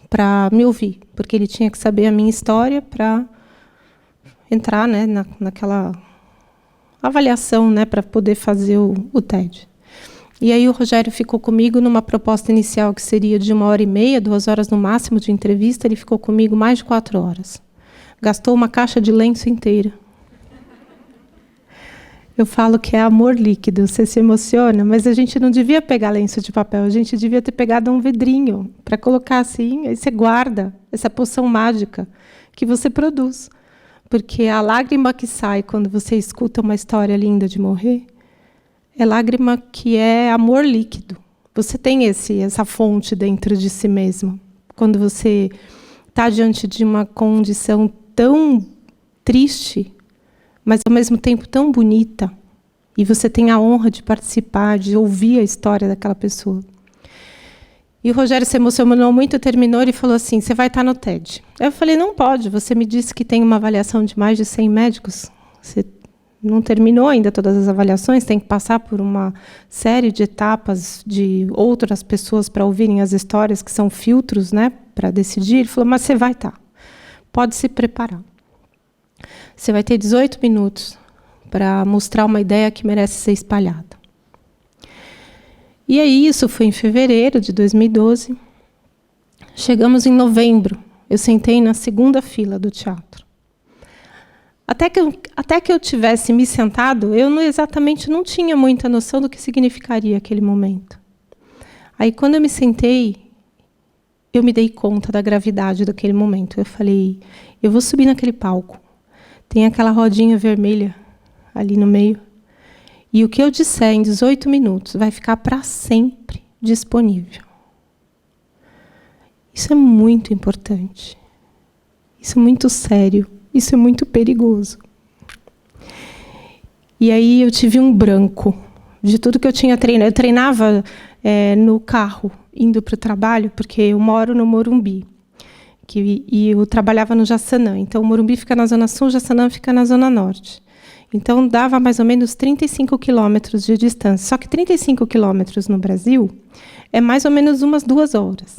para me ouvir, porque ele tinha que saber a minha história para entrar, né, naquela avaliação, né, para poder fazer o TED. E aí o Rogério ficou comigo numa proposta inicial que seria de 1h30, 2 horas no máximo de entrevista. Ele ficou comigo mais de 4 horas. Gastou uma caixa de lenço inteira. Eu falo que é amor líquido, você se emociona, mas a gente não devia pegar lenço de papel, a gente devia ter pegado um vidrinho para colocar assim, aí você guarda essa poção mágica que você produz. Porque a lágrima que sai quando você escuta uma história linda de morrer é lágrima que é amor líquido. Você tem essa fonte dentro de si mesmo. Quando você está diante de uma condição tão triste, mas ao mesmo tempo tão bonita, e você tem a honra de participar, de ouvir a história daquela pessoa. E o Rogério se emocionou muito, terminou e falou assim, você vai estar no TED. Eu falei, não pode, você me disse que tem uma avaliação de mais de 100 médicos, você não terminou ainda todas as avaliações, tem que passar por uma série de etapas de outras pessoas para ouvirem as histórias, que são filtros, né, para decidir. Ele falou, mas você vai estar, pode se preparar. Você vai ter 18 minutos para mostrar uma ideia que merece ser espalhada. E aí, isso foi em fevereiro de 2012. Chegamos em novembro. Eu sentei na segunda fila do teatro. Até que eu tivesse me sentado, eu exatamente não tinha muita noção do que significaria aquele momento. Aí, quando eu me sentei, eu me dei conta da gravidade daquele momento. Eu falei, eu vou subir naquele palco. Tem aquela rodinha vermelha ali no meio. E o que eu disser em 18 minutos vai ficar para sempre disponível. Isso é muito importante. Isso é muito sério. Isso é muito perigoso. E aí eu tive um branco de tudo que eu tinha treinado. Eu treinava no carro, indo para o trabalho, porque eu moro no Morumbi. E eu trabalhava no Jaçanã. Então, o Morumbi fica na Zona Sul, o Jaçanã fica na Zona Norte. Então, dava mais ou menos 35 quilômetros de distância. Só que 35 quilômetros no Brasil é mais ou menos umas 2 horas.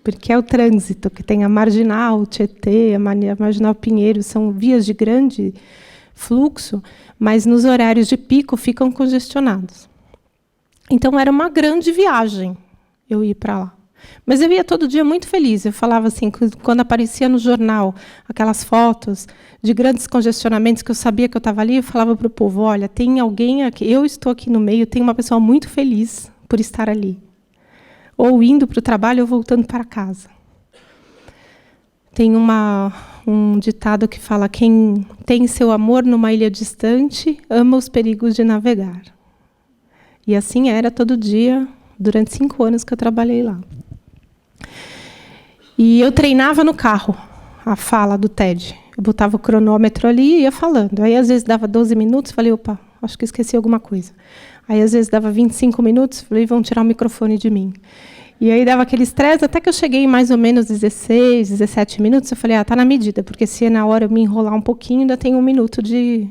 Porque é o trânsito, que tem a Marginal, Tietê, a Marginal Pinheiro, são vias de grande fluxo, mas nos horários de pico ficam congestionados. Então, era uma grande viagem eu ir para lá. Mas eu ia todo dia muito feliz. Eu falava assim, quando aparecia no jornal aquelas fotos de grandes congestionamentos que eu sabia que eu estava ali, eu falava para o povo, olha, tem alguém aqui, eu estou aqui no meio, tem uma pessoa muito feliz por estar ali. Ou indo para o trabalho ou voltando para casa. Tem um ditado que fala, quem tem seu amor numa ilha distante, ama os perigos de navegar. E assim era todo dia, durante 5 anos que eu trabalhei lá. E eu treinava no carro a fala do TED. Eu botava o cronômetro ali e ia falando. Aí, às vezes, dava 12 minutos, falei, opa, acho que esqueci alguma coisa. Aí, às vezes, dava 25 minutos, falei, vão tirar o microfone de mim. E aí, dava aquele estresse, até que eu cheguei em mais ou menos 16, 17 minutos, eu falei, tá na medida, porque se na hora eu me enrolar um pouquinho, ainda tem 1 minuto de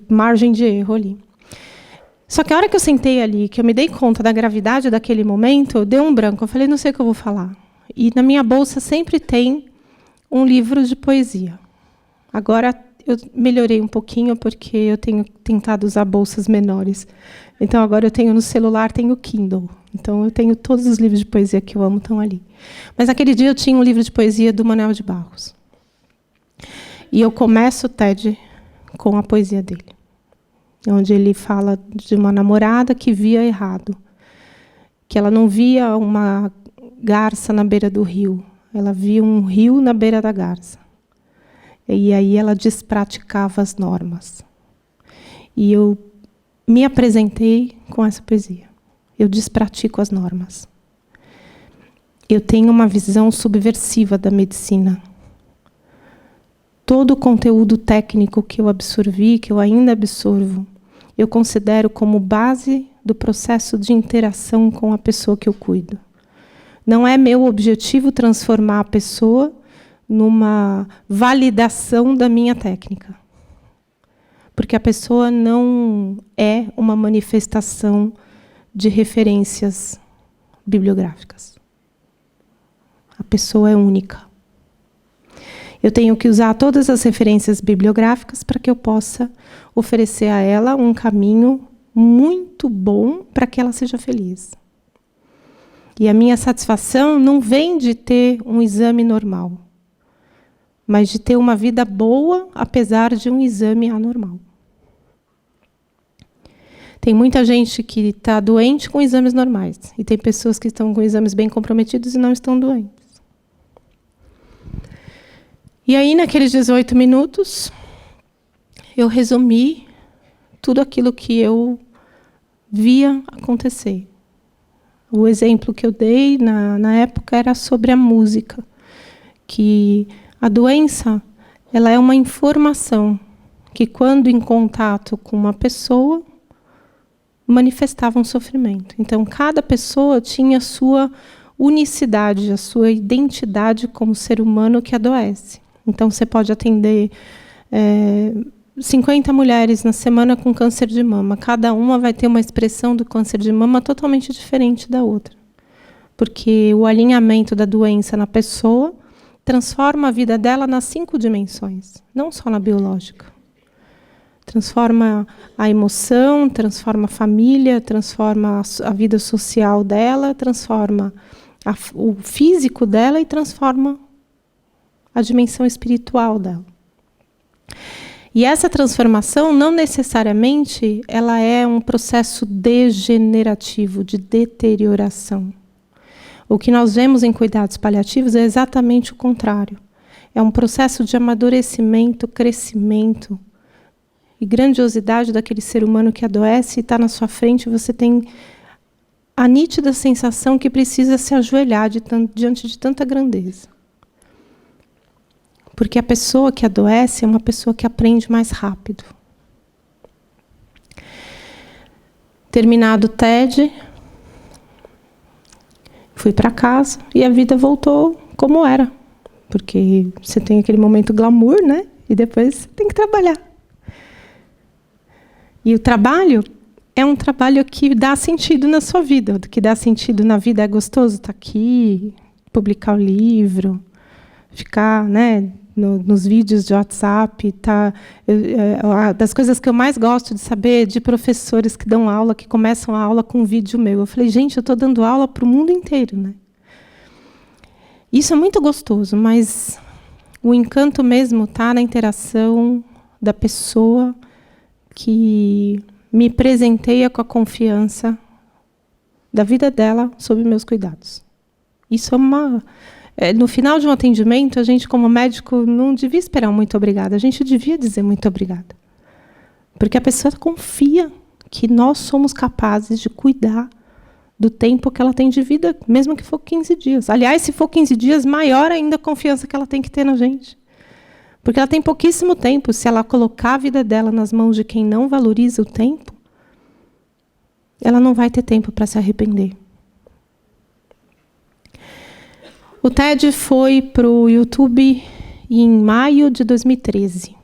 margem de erro ali. Só que a hora que eu sentei ali, que eu me dei conta da gravidade daquele momento, deu um branco. Eu falei, não sei o que eu vou falar. E na minha bolsa sempre tem um livro de poesia. Agora eu melhorei um pouquinho, porque eu tenho tentado usar bolsas menores. Então, agora eu tenho no celular, tenho o Kindle. Então, eu tenho todos os livros de poesia que eu amo, estão ali. Mas naquele dia eu tinha um livro de poesia do Manuel de Barros. E eu começo o TED com a poesia dele, onde ele fala de uma namorada que via errado, que ela não via uma garça na beira do rio, ela via um rio na beira da garça. E aí ela despraticava as normas. E eu me apresentei com essa poesia. Eu despratico as normas. Eu tenho uma visão subversiva da medicina. Todo o conteúdo técnico que eu absorvi, que eu ainda absorvo, eu considero como base do processo de interação com a pessoa que eu cuido. Não é meu objetivo transformar a pessoa numa validação da minha técnica. Porque a pessoa não é uma manifestação de referências bibliográficas. A pessoa é única. Eu tenho que usar todas as referências bibliográficas para que eu possa oferecer a ela um caminho muito bom para que ela seja feliz. E a minha satisfação não vem de ter um exame normal, mas de ter uma vida boa, apesar de um exame anormal. Tem muita gente que está doente com exames normais, e tem pessoas que estão com exames bem comprometidos e não estão doentes. E aí, naqueles 18 minutos, eu resumi tudo aquilo que eu via acontecer. O exemplo que eu dei na época era sobre a música, que a doença ela é uma informação que, quando em contato com uma pessoa, manifestava um sofrimento. Então, cada pessoa tinha a sua unicidade, a sua identidade como ser humano que adoece. Então, você pode atender 50 mulheres na semana com câncer de mama. Cada uma vai ter uma expressão do câncer de mama totalmente diferente da outra. Porque o alinhamento da doença na pessoa transforma a vida dela nas 5 dimensões, não só na biológica. Transforma a emoção, transforma a família, transforma a vida social dela, transforma o físico dela e transforma a dimensão espiritual dela. E essa transformação, não necessariamente, ela é um processo degenerativo, de deterioração. O que nós vemos em cuidados paliativos é exatamente o contrário. É um processo de amadurecimento, crescimento e grandiosidade daquele ser humano que adoece e está na sua frente, você tem a nítida sensação que precisa se ajoelhar diante de tanta grandeza. Porque a pessoa que adoece é uma pessoa que aprende mais rápido. Terminado o TED, fui para casa e a vida voltou como era. Porque você tem aquele momento glamour, né? E depois você tem que trabalhar. E o trabalho é um trabalho que dá sentido na sua vida. O que dá sentido na vida é gostoso estar aqui, publicar o livro, ficar, né, nos vídeos de WhatsApp. Das coisas que eu mais gosto de saber de professores que dão aula, que começam a aula com um vídeo meu. Eu falei, gente, eu estou dando aula para o mundo inteiro, né? Isso é muito gostoso, mas o encanto mesmo está na interação da pessoa que me presenteia com a confiança da vida dela sob meus cuidados. Isso no final de um atendimento, a gente, como médico, não devia esperar um muito obrigada. A gente devia dizer muito obrigada. Porque a pessoa confia que nós somos capazes de cuidar do tempo que ela tem de vida, mesmo que for 15 dias. Aliás, se for 15 dias, maior ainda a confiança que ela tem que ter na gente. Porque ela tem pouquíssimo tempo. Se ela colocar a vida dela nas mãos de quem não valoriza o tempo, ela não vai ter tempo para se arrepender. O TED foi para o YouTube em maio de 2013.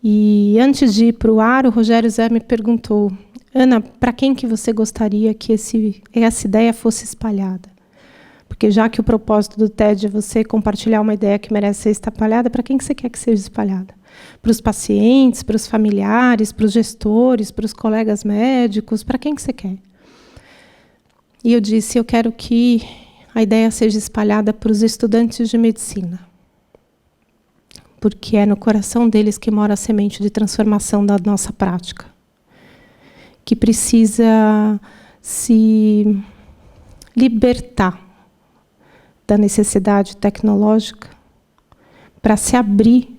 E antes de ir para o ar, o Rogério Zé me perguntou, Ana, para quem que você gostaria que essa ideia fosse espalhada? Porque já que o propósito do TED é você compartilhar uma ideia que merece ser espalhada, para quem que você quer que seja espalhada? Para os pacientes, para os familiares, para os gestores, para os colegas médicos, para quem que você quer? E eu disse, eu quero que a ideia seja espalhada para os estudantes de medicina. Porque é no coração deles que mora a semente de transformação da nossa prática. Que precisa se libertar da necessidade tecnológica para se abrir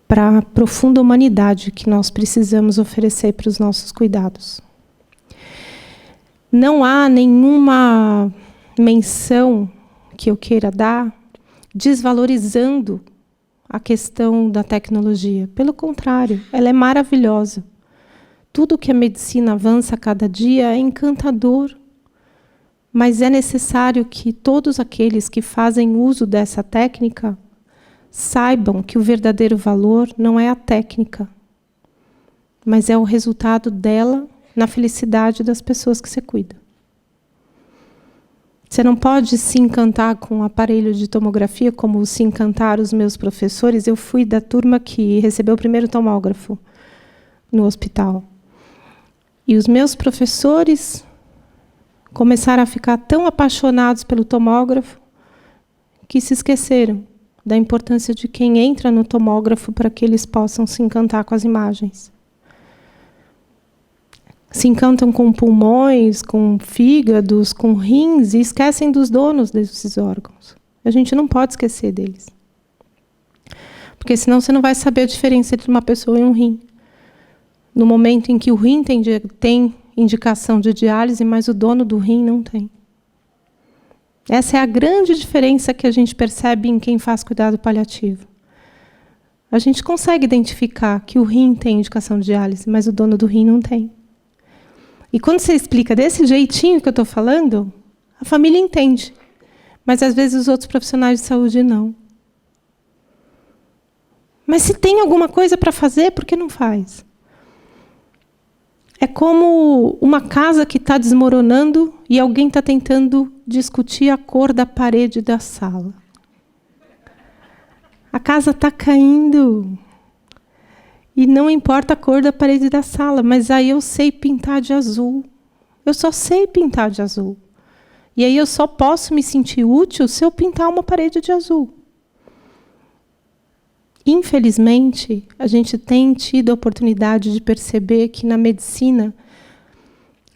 para a profunda humanidade que nós precisamos oferecer para os nossos cuidados. Não há nenhuma menção que eu queira dar desvalorizando a questão da tecnologia. Pelo contrário, ela é maravilhosa. Tudo que a medicina avança a cada dia é encantador. Mas é necessário que todos aqueles que fazem uso dessa técnica saibam que o verdadeiro valor não é a técnica, mas é o resultado dela na felicidade das pessoas que você cuida. Você não pode se encantar com um aparelho de tomografia como se encantaram os meus professores. Eu fui da turma que recebeu o primeiro tomógrafo no hospital. E os meus professores começaram a ficar tão apaixonados pelo tomógrafo que se esqueceram da importância de quem entra no tomógrafo para que eles possam se encantar com as imagens. Se encantam com pulmões, com fígados, com rins e esquecem dos donos desses órgãos. A gente não pode esquecer deles. Porque senão você não vai saber a diferença entre uma pessoa e um rim. No momento em que o rim tem indicação de diálise, mas o dono do rim não tem. Essa é a grande diferença que a gente percebe em quem faz cuidado paliativo. A gente consegue identificar que o rim tem indicação de diálise, mas o dono do rim não tem. E quando você explica desse jeitinho que eu estou falando, a família entende. Mas, às vezes, os outros profissionais de saúde não. Mas se tem alguma coisa para fazer, por que não faz? É como uma casa que está desmoronando e alguém está tentando discutir a cor da parede da sala. A casa está caindo. E não importa a cor da parede da sala, mas aí eu sei pintar de azul. Eu só sei pintar de azul. E aí eu só posso me sentir útil se eu pintar uma parede de azul. Infelizmente, a gente tem tido a oportunidade de perceber que na medicina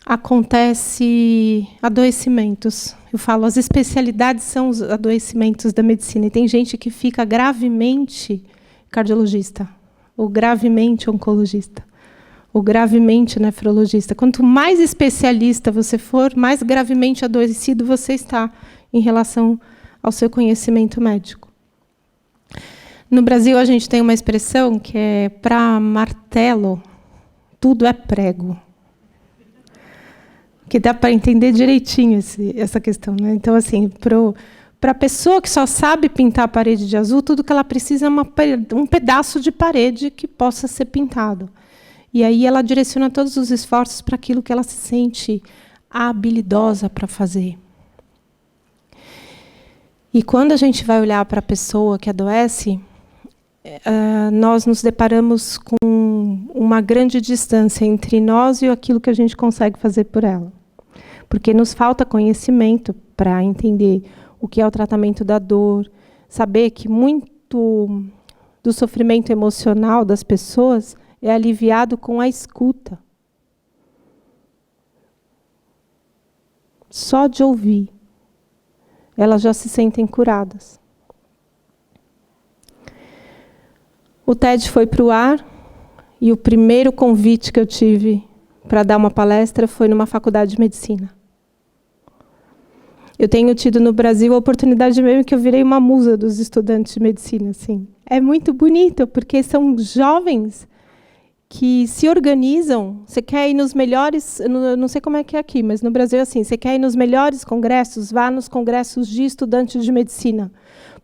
acontece adoecimentos. Eu falo, as especialidades são os adoecimentos da medicina. E tem gente que fica gravemente cardiologista, ou gravemente oncologista, ou gravemente nefrologista. Quanto mais especialista você for, mais gravemente adoecido você está em relação ao seu conhecimento médico. No Brasil, a gente tem uma expressão que é, para martelo, tudo é prego. Que dá para entender direitinho essa questão, né? Então, assim, para a pessoa que só sabe pintar a parede de azul, tudo que ela precisa é um pedaço de parede que possa ser pintado. E aí ela direciona todos os esforços para aquilo que ela se sente habilidosa para fazer. E quando a gente vai olhar para a pessoa que adoece, nós nos deparamos com uma grande distância entre nós e aquilo que a gente consegue fazer por ela. Porque nos falta conhecimento para entender o que é o tratamento da dor, saber que muito do sofrimento emocional das pessoas é aliviado com a escuta. Só de ouvir, elas já se sentem curadas. O TED foi para o ar e o primeiro convite que eu tive para dar uma palestra foi numa faculdade de medicina. Eu tenho tido no Brasil a oportunidade mesmo que eu virei uma musa dos estudantes de medicina. Assim. É muito bonito, porque são jovens que se organizam. Você quer ir nos melhores... Eu não sei como é que é aqui, mas no Brasil é assim. Você quer ir nos melhores congressos? Vá nos congressos de estudantes de medicina.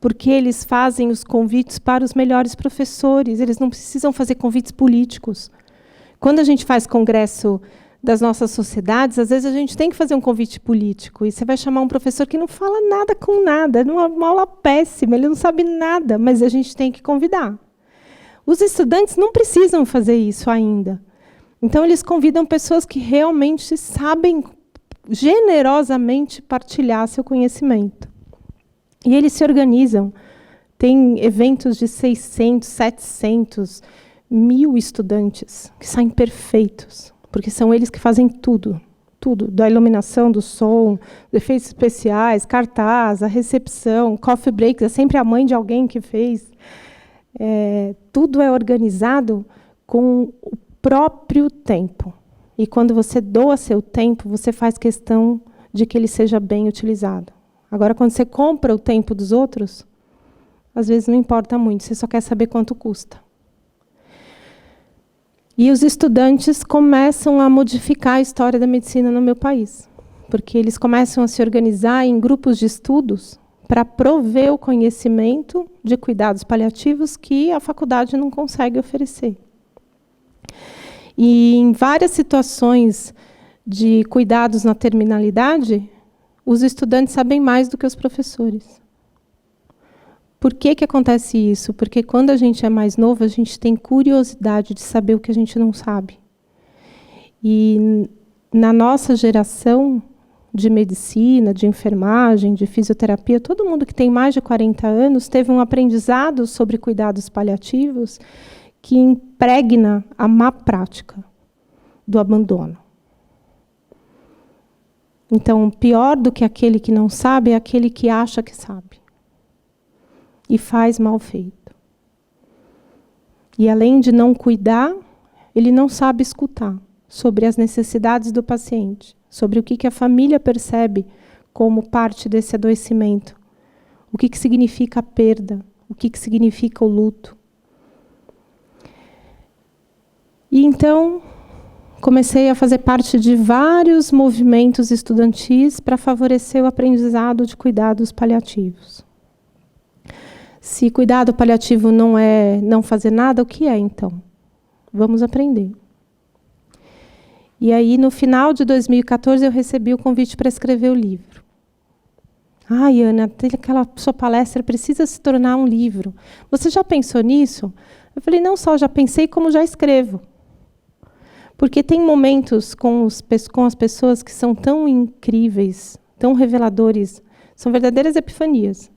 Porque eles fazem os convites para os melhores professores. Eles não precisam fazer convites políticos. Quando a gente faz congresso das nossas sociedades, às vezes a gente tem que fazer um convite político. E você vai chamar um professor que não fala nada com nada, uma aula péssima, ele não sabe nada, mas a gente tem que convidar. Os estudantes não precisam fazer isso ainda. Então, eles convidam pessoas que realmente sabem generosamente partilhar seu conhecimento. E eles se organizam. Tem eventos de 600, 700, 1000 estudantes que saem perfeitos, porque são eles que fazem tudo tudo, da iluminação, do som, efeitos especiais, cartaz, a recepção, coffee breaks, é sempre a mãe de alguém que fez. Tudo é organizado com o próprio tempo. E quando você doa seu tempo, você faz questão de que ele seja bem utilizado. Agora, quando você compra o tempo dos outros, às vezes não importa muito, você só quer saber quanto custa. E os estudantes começam a modificar a história da medicina no meu país, porque eles começam a se organizar em grupos de estudos para prover o conhecimento de cuidados paliativos que a faculdade não consegue oferecer. E em várias situações de cuidados na terminalidade, os estudantes sabem mais do que os professores. Por que que acontece isso? Porque quando a gente é mais novo, a gente tem curiosidade de saber o que a gente não sabe. E na nossa geração de medicina, de enfermagem, de fisioterapia, todo mundo que tem mais de 40 anos teve um aprendizado sobre cuidados paliativos que impregna a má prática do abandono. Então, pior do que aquele que não sabe é aquele que acha que sabe. E faz mal feito. E além de não cuidar, ele não sabe escutar sobre as necessidades do paciente, sobre o que a família percebe como parte desse adoecimento, o que significa a perda, o que significa o luto. E então, comecei a fazer parte de vários movimentos estudantis para favorecer o aprendizado de cuidados paliativos. Se cuidado paliativo não é não fazer nada, o que é, então? Vamos aprender. E aí, no final de 2014, eu recebi o convite para escrever o livro. Ai, Ana, aquela sua palestra precisa se tornar um livro. Você já pensou nisso? Eu falei, não só já pensei, como já escrevo. Porque tem momentos com as pessoas que são tão incríveis, tão reveladores, são verdadeiras epifanias,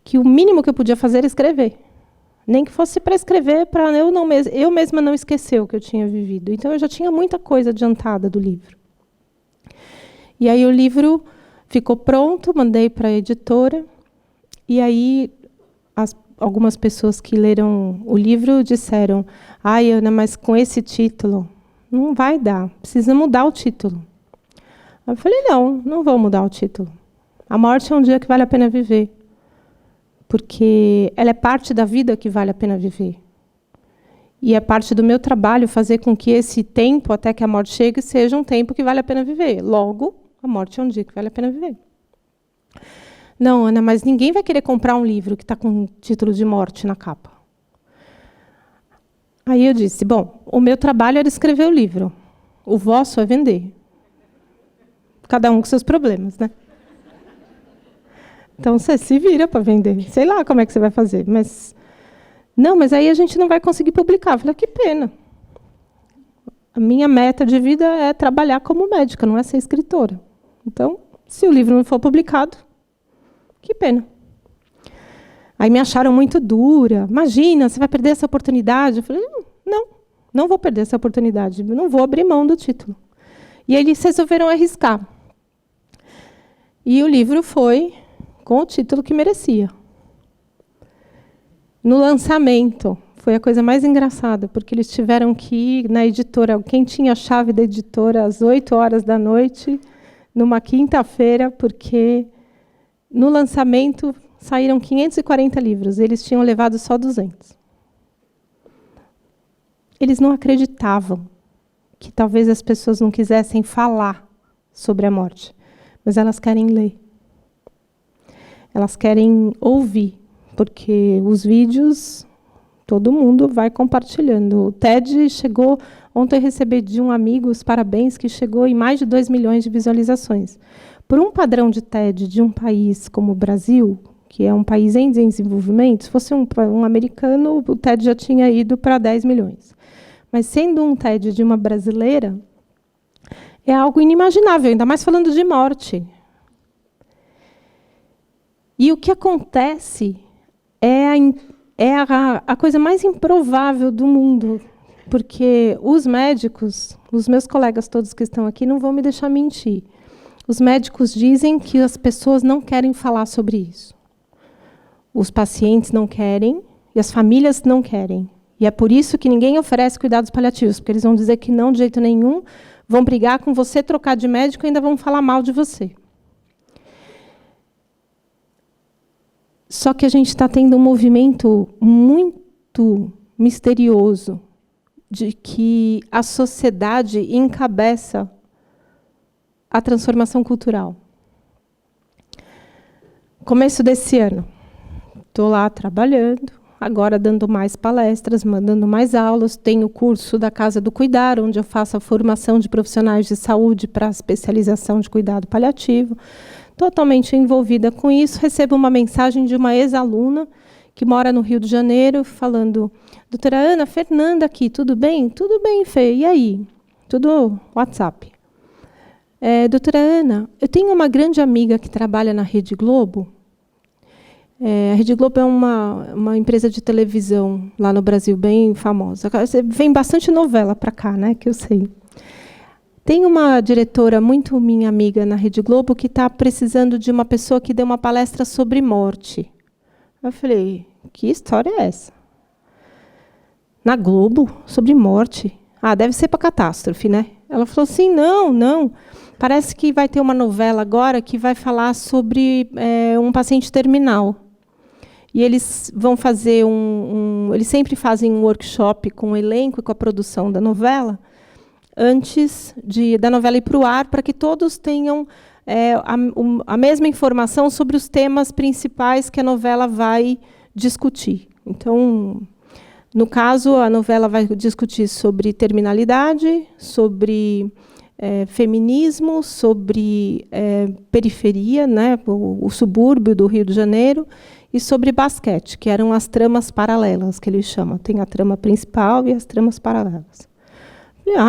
que o mínimo que eu podia fazer era escrever. Nem que fosse para escrever, para eu mesma não esquecer o que eu tinha vivido. Então, eu já tinha muita coisa adiantada do livro. E aí o livro ficou pronto, mandei para a editora, e aí algumas pessoas que leram o livro disseram, ai, Ana, mas com esse título não vai dar, precisa mudar o título. Eu falei, não vou mudar o título. A morte é um dia que vale a pena viver. Porque ela é parte da vida que vale a pena viver. E é parte do meu trabalho fazer com que esse tempo, até que a morte chegue, seja um tempo que vale a pena viver. Logo, a morte é um dia que vale a pena viver. Não, Ana, mas ninguém vai querer comprar um livro que está com título de morte na capa. Aí eu disse, bom, o meu trabalho era escrever o livro. O vosso é vender. Cada um com seus problemas, né? Então, você se vira para vender. Sei lá como é que você vai fazer. Mas aí a gente não vai conseguir publicar. Eu falei, que pena. A minha meta de vida é trabalhar como médica, não é ser escritora. Então, se o livro não for publicado, que pena. Aí me acharam muito dura. Imagina, você vai perder essa oportunidade. Eu falei, não vou perder essa oportunidade. Não vou abrir mão do título. E aí eles resolveram arriscar. E o livro foi com o título que merecia. No lançamento, foi a coisa mais engraçada, porque eles tiveram que ir na editora, quem tinha a chave da editora, às 20h, numa quinta-feira, porque no lançamento saíram 540 livros, eles tinham levado só 200. Eles não acreditavam que talvez as pessoas não quisessem falar sobre a morte, mas elas querem ler. Elas querem ouvir, porque os vídeos, todo mundo vai compartilhando. O TED chegou, ontem eu recebi de um amigo os parabéns, que chegou em mais de 2 milhões de visualizações. Por um padrão de TED de um país como o Brasil, que é um país em desenvolvimento, se fosse um americano, o TED já tinha ido para 10 milhões. Mas sendo um TED de uma brasileira, é algo inimaginável, ainda mais falando de morte. E o que acontece é a coisa mais improvável do mundo. porque os médicos, os meus colegas todos que estão aqui, não vão me deixar mentir. Os médicos dizem que as pessoas não querem falar sobre isso. Os pacientes não querem e as famílias não querem. E é por isso que ninguém oferece cuidados paliativos, porque eles vão dizer que não de jeito nenhum, vão brigar com você, trocar de médico e ainda vão falar mal de você. Só que a gente está tendo um movimento muito misterioso de que a sociedade encabeça a transformação cultural. Começo desse ano, estou lá trabalhando, agora dando mais palestras, mandando mais aulas, tenho o curso da Casa do Cuidar, onde eu faço a formação de profissionais de saúde para a especialização de cuidado paliativo. Totalmente envolvida com isso, recebo uma mensagem de uma ex-aluna que mora no Rio de Janeiro, falando: doutora Ana, Fernanda aqui, tudo bem? Tudo bem, Fê, e aí? Tudo WhatsApp. Doutora Ana, eu tenho uma grande amiga que trabalha na Rede Globo. A Rede Globo é uma empresa de televisão lá no Brasil, bem famosa. Vem bastante novela para cá, né, que eu sei. Tem uma diretora muito minha amiga na Rede Globo que está precisando de uma pessoa que dê uma palestra sobre morte. Eu falei, que história é essa? Na Globo? Sobre morte? Ah, deve ser para catástrofe, né? Ela falou assim, não. Parece que vai ter uma novela agora que vai falar sobre um paciente terminal. E eles vão fazer eles sempre fazem um workshop com o elenco e com a produção da novela, antes da novela ir para o ar, para que todos tenham a mesma informação sobre os temas principais que a novela vai discutir. Então, no caso, a novela vai discutir sobre terminalidade, sobre feminismo, sobre periferia, né, o subúrbio do Rio de Janeiro, e sobre basquete, que eram as tramas paralelas, que eles chamam. Tem a trama principal e as tramas paralelas.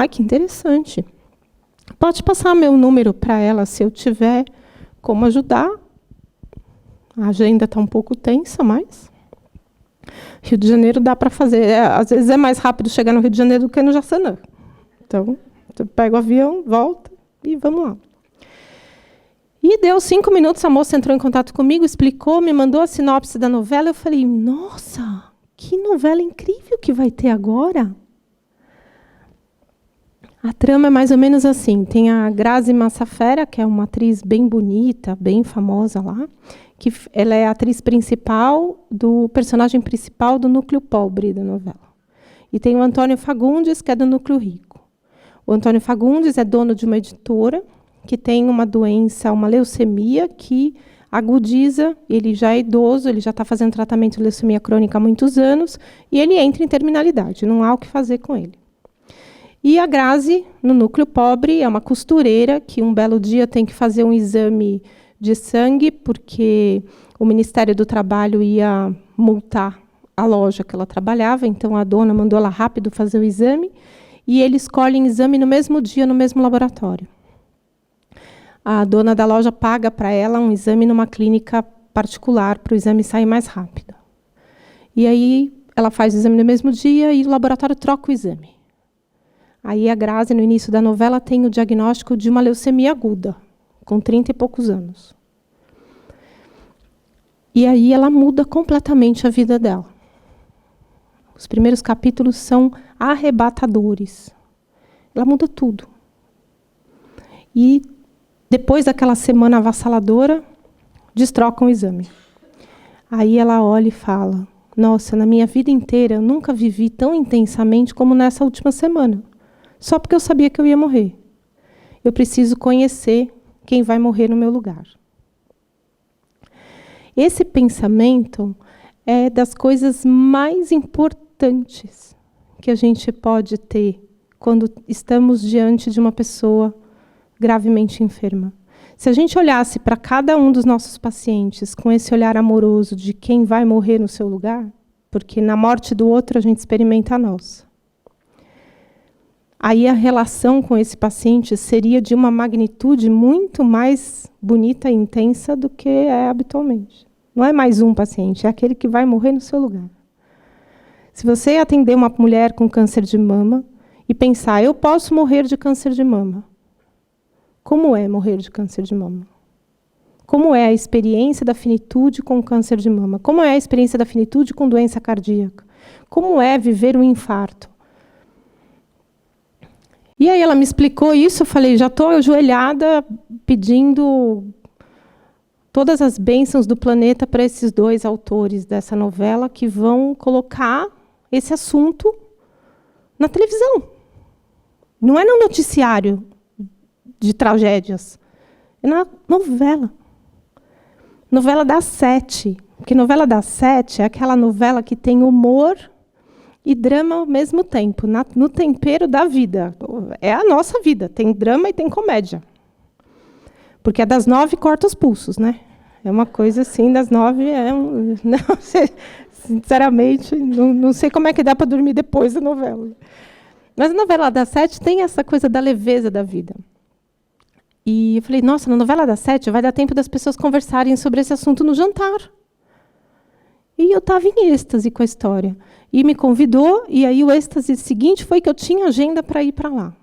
Que interessante. Pode passar meu número para ela, se eu tiver como ajudar. A agenda está um pouco tensa, mas Rio de Janeiro dá para fazer. Às vezes é mais rápido chegar no Rio de Janeiro do que no Jaçanã. Então, eu pego o avião, volto e vamos lá. E deu 5 minutos, a moça entrou em contato comigo, explicou, me mandou a sinopse da novela. Eu falei, nossa, que novela incrível que vai ter agora. A trama é mais ou menos assim. Tem a Grazi Massafera, que é uma atriz bem bonita, bem famosa lá, que ela é a atriz principal do personagem principal do núcleo pobre da novela. E tem o Antônio Fagundes, que é do núcleo rico. O Antônio Fagundes é dono de uma editora que tem uma doença, uma leucemia, que agudiza, ele já é idoso, ele já está fazendo tratamento de leucemia crônica há muitos anos, e ele entra em terminalidade, não há o que fazer com ele. E a Grazi, no núcleo pobre, é uma costureira que um belo dia tem que fazer um exame de sangue, porque o Ministério do Trabalho ia multar a loja que ela trabalhava, então a dona mandou ela rápido fazer o exame, e eles escolhem exame no mesmo dia, no mesmo laboratório. A dona da loja paga para ela um exame numa clínica particular, para o exame sair mais rápido. E aí ela faz o exame no mesmo dia e o laboratório troca o exame. Aí a Grazi, no início da novela, tem o diagnóstico de uma leucemia aguda, com 30 e poucos anos. E aí ela muda completamente a vida dela. Os primeiros capítulos são arrebatadores. Ela muda tudo. E depois daquela semana avassaladora, destrocam o exame. Aí ela olha e fala, nossa, na minha vida inteira eu nunca vivi tão intensamente como nessa última semana. Só porque eu sabia que eu ia morrer. Eu preciso conhecer quem vai morrer no meu lugar. Esse pensamento é das coisas mais importantes que a gente pode ter quando estamos diante de uma pessoa gravemente enferma. Se a gente olhasse para cada um dos nossos pacientes com esse olhar amoroso de quem vai morrer no seu lugar, porque na morte do outro a gente experimenta a nossa. Aí a relação com esse paciente seria de uma magnitude muito mais bonita e intensa do que é habitualmente. Não é mais um paciente, é aquele que vai morrer no seu lugar. Se você atender uma mulher com câncer de mama e pensar, eu posso morrer de câncer de mama. Como é morrer de câncer de mama? Como é a experiência da finitude com câncer de mama? Como é a experiência da finitude com doença cardíaca? Como é viver um infarto? E aí ela me explicou isso, eu falei, já estou ajoelhada pedindo todas as bênçãos do planeta para esses dois autores dessa novela que vão colocar esse assunto na televisão. Não é no noticiário de tragédias, é na novela. Novela das 7. Porque novela das 7 é aquela novela que tem humor e drama ao mesmo tempo, no tempero da vida. É a nossa vida, tem drama e tem comédia. Porque a das 9 corta os pulsos, né? É uma coisa assim, das 9 não, sinceramente, não sei como é que dá para dormir depois da novela. Mas a novela das 7 tem essa coisa da leveza da vida. E eu falei, nossa, na novela das 7 vai dar tempo das pessoas conversarem sobre esse assunto no jantar. E eu estava em êxtase com a história. E me convidou, e aí o êxtase seguinte foi que eu tinha agenda para ir para lá.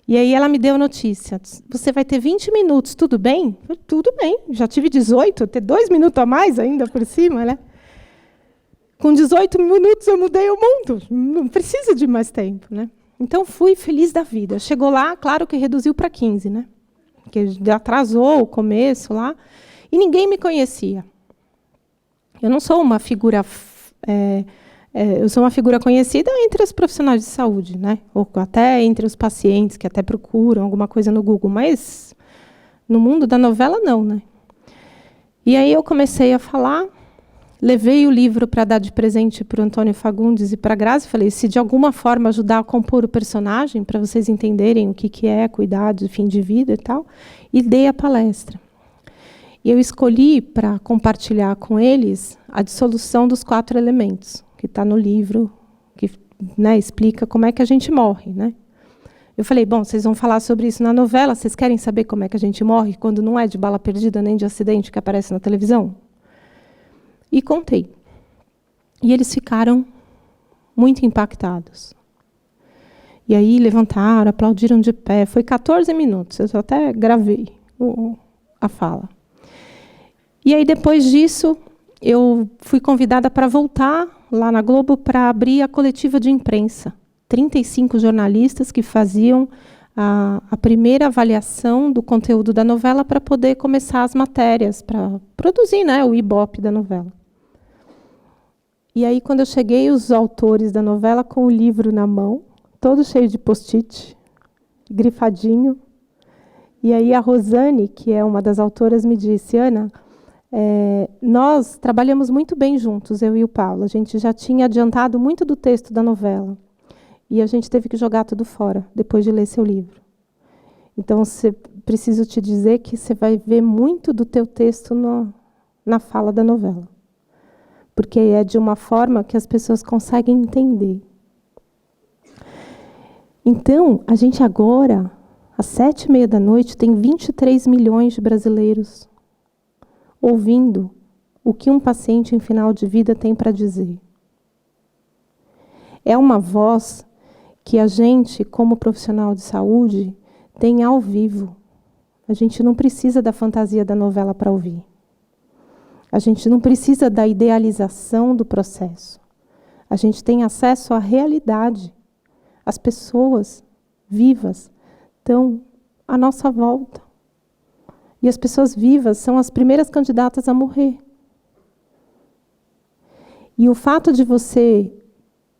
E aí ela me deu a notícia, você vai ter 20 minutos, tudo bem? Eu falei, tudo bem, já tive 18, ter 2 minutos a mais ainda por cima, né? Com 18 minutos eu mudei o mundo, não precisa de mais tempo, né? Então, fui feliz da vida. Chegou lá, claro que reduziu para 15, né? Porque atrasou o começo lá. E ninguém me conhecia. Eu não sou uma figura... eu sou uma figura conhecida entre os profissionais de saúde, né? Ou até entre os pacientes, que até procuram alguma coisa no Google. Mas, no mundo da novela, não, né? E aí eu comecei a falar... Levei o livro para dar de presente para o Antônio Fagundes e para a Grazi. Falei, se de alguma forma ajudar a compor o personagem, para vocês entenderem o que é cuidar de fim de vida e tal. E dei a palestra. E eu escolhi para compartilhar com eles a dissolução dos 4 elementos, que está no livro, que, né, explica como é que a gente morre, né? Eu falei, bom, vocês vão falar sobre isso na novela, vocês querem saber como é que a gente morre quando não é de bala perdida nem de acidente que aparece na televisão? E contei. E eles ficaram muito impactados. E aí levantaram, aplaudiram de pé. Foi 14 minutos, eu até gravei a fala. E aí, depois disso, eu fui convidada para voltar lá na Globo para abrir a coletiva de imprensa. 35 jornalistas que faziam a primeira avaliação do conteúdo da novela para poder começar as matérias, para produzir, né, o Ibope da novela. E aí, quando eu cheguei, os autores da novela com o livro na mão, todo cheio de post-it, grifadinho. E aí a Rosane, que é uma das autoras, me disse, Ana, nós trabalhamos muito bem juntos, eu e o Paulo. A gente já tinha adiantado muito do texto da novela. E a gente teve que jogar tudo fora, depois de ler seu livro. Então, preciso te dizer que você vai ver muito do teu texto na fala da novela. Porque é de uma forma que as pessoas conseguem entender. Então, a gente agora, às 7h30 da noite, tem 23 milhões de brasileiros ouvindo o que um paciente em final de vida tem para dizer. É uma voz que a gente, como profissional de saúde, tem ao vivo. A gente não precisa da fantasia da novela para ouvir. A gente não precisa da idealização do processo. A gente tem acesso à realidade. As pessoas vivas estão à nossa volta. E as pessoas vivas são as primeiras candidatas a morrer. E o fato de você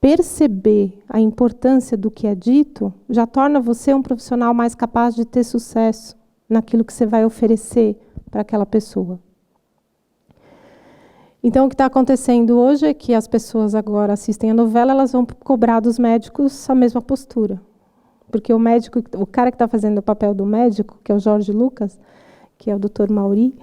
perceber a importância do que é dito já torna você um profissional mais capaz de ter sucesso naquilo que você vai oferecer para aquela pessoa. Então, o que está acontecendo hoje é que as pessoas agora assistem a novela, elas vão cobrar dos médicos a mesma postura. Porque o cara que está fazendo o papel do médico, que é o Jorge Lucas, que é o Dr. Mauri,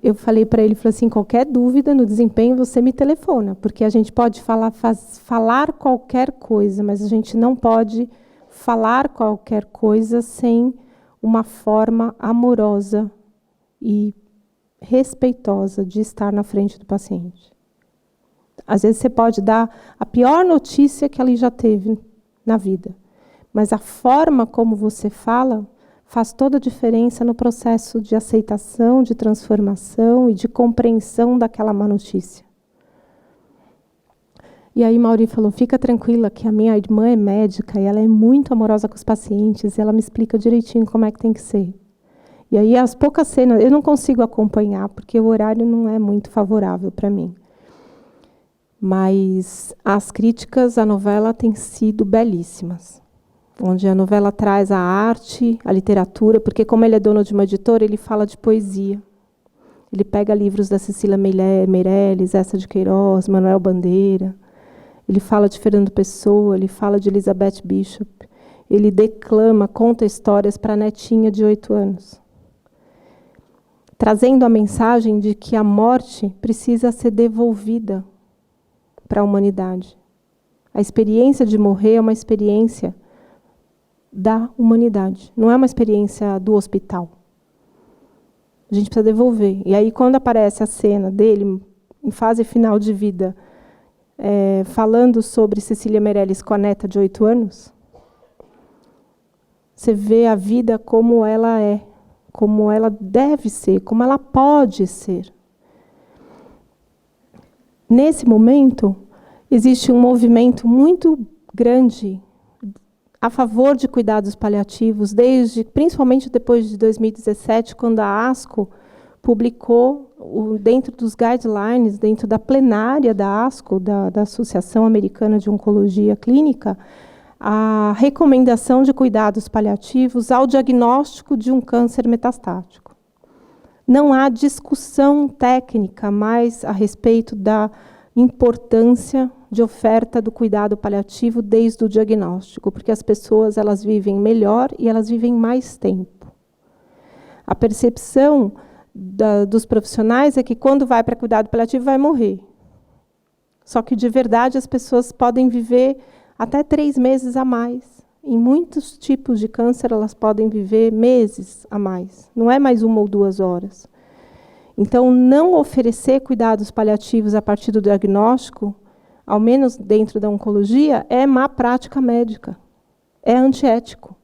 eu falei para ele, falei assim, qualquer dúvida no desempenho, você me telefona, porque a gente pode falar qualquer coisa, mas a gente não pode falar qualquer coisa sem uma forma amorosa e respeitosa de estar na frente do paciente. Às vezes você pode dar a pior notícia que ela já teve na vida, mas a forma como você fala faz toda a diferença no processo de aceitação, de transformação e de compreensão daquela má notícia. E aí Mauri falou, fica tranquila que a minha irmã é médica e ela é muito amorosa com os pacientes, e ela me explica direitinho como é que tem que ser. E aí as poucas cenas, eu não consigo acompanhar, porque o horário não é muito favorável para mim. Mas as críticas à novela têm sido belíssimas. Onde a novela traz a arte, a literatura, porque como ele é dono de uma editora, ele fala de poesia. Ele pega livros da Cecília Meirelles, Eça de Queiroz, Manuel Bandeira. Ele fala de Fernando Pessoa, ele fala de Elizabeth Bishop. Ele declama, conta histórias para a netinha de 8 anos. Trazendo a mensagem de que a morte precisa ser devolvida para a humanidade. A experiência de morrer é uma experiência da humanidade, não é uma experiência do hospital. A gente precisa devolver. E aí, quando aparece a cena dele, em fase final de vida, falando sobre Cecília Meirelles com a neta de 8 anos, você vê a vida como ela é, como ela deve ser, como ela pode ser. Nesse momento, existe um movimento muito grande a favor de cuidados paliativos, principalmente depois de 2017, quando a ASCO publicou, dentro dos guidelines, dentro da plenária da ASCO, da Associação Americana de Oncologia Clínica, a recomendação de cuidados paliativos ao diagnóstico de um câncer metastático. Não há discussão técnica mais a respeito da importância de oferta do cuidado paliativo desde o diagnóstico, porque as pessoas elas vivem melhor e elas vivem mais tempo. A percepção dos profissionais é que quando vai para cuidado paliativo vai morrer. Só que de verdade as pessoas podem viver até 3 meses a mais. Em muitos tipos de câncer elas podem viver meses a mais. Não é mais 1 ou 2 horas. Então, não oferecer cuidados paliativos a partir do diagnóstico, ao menos dentro da oncologia, é má prática médica. É antiético.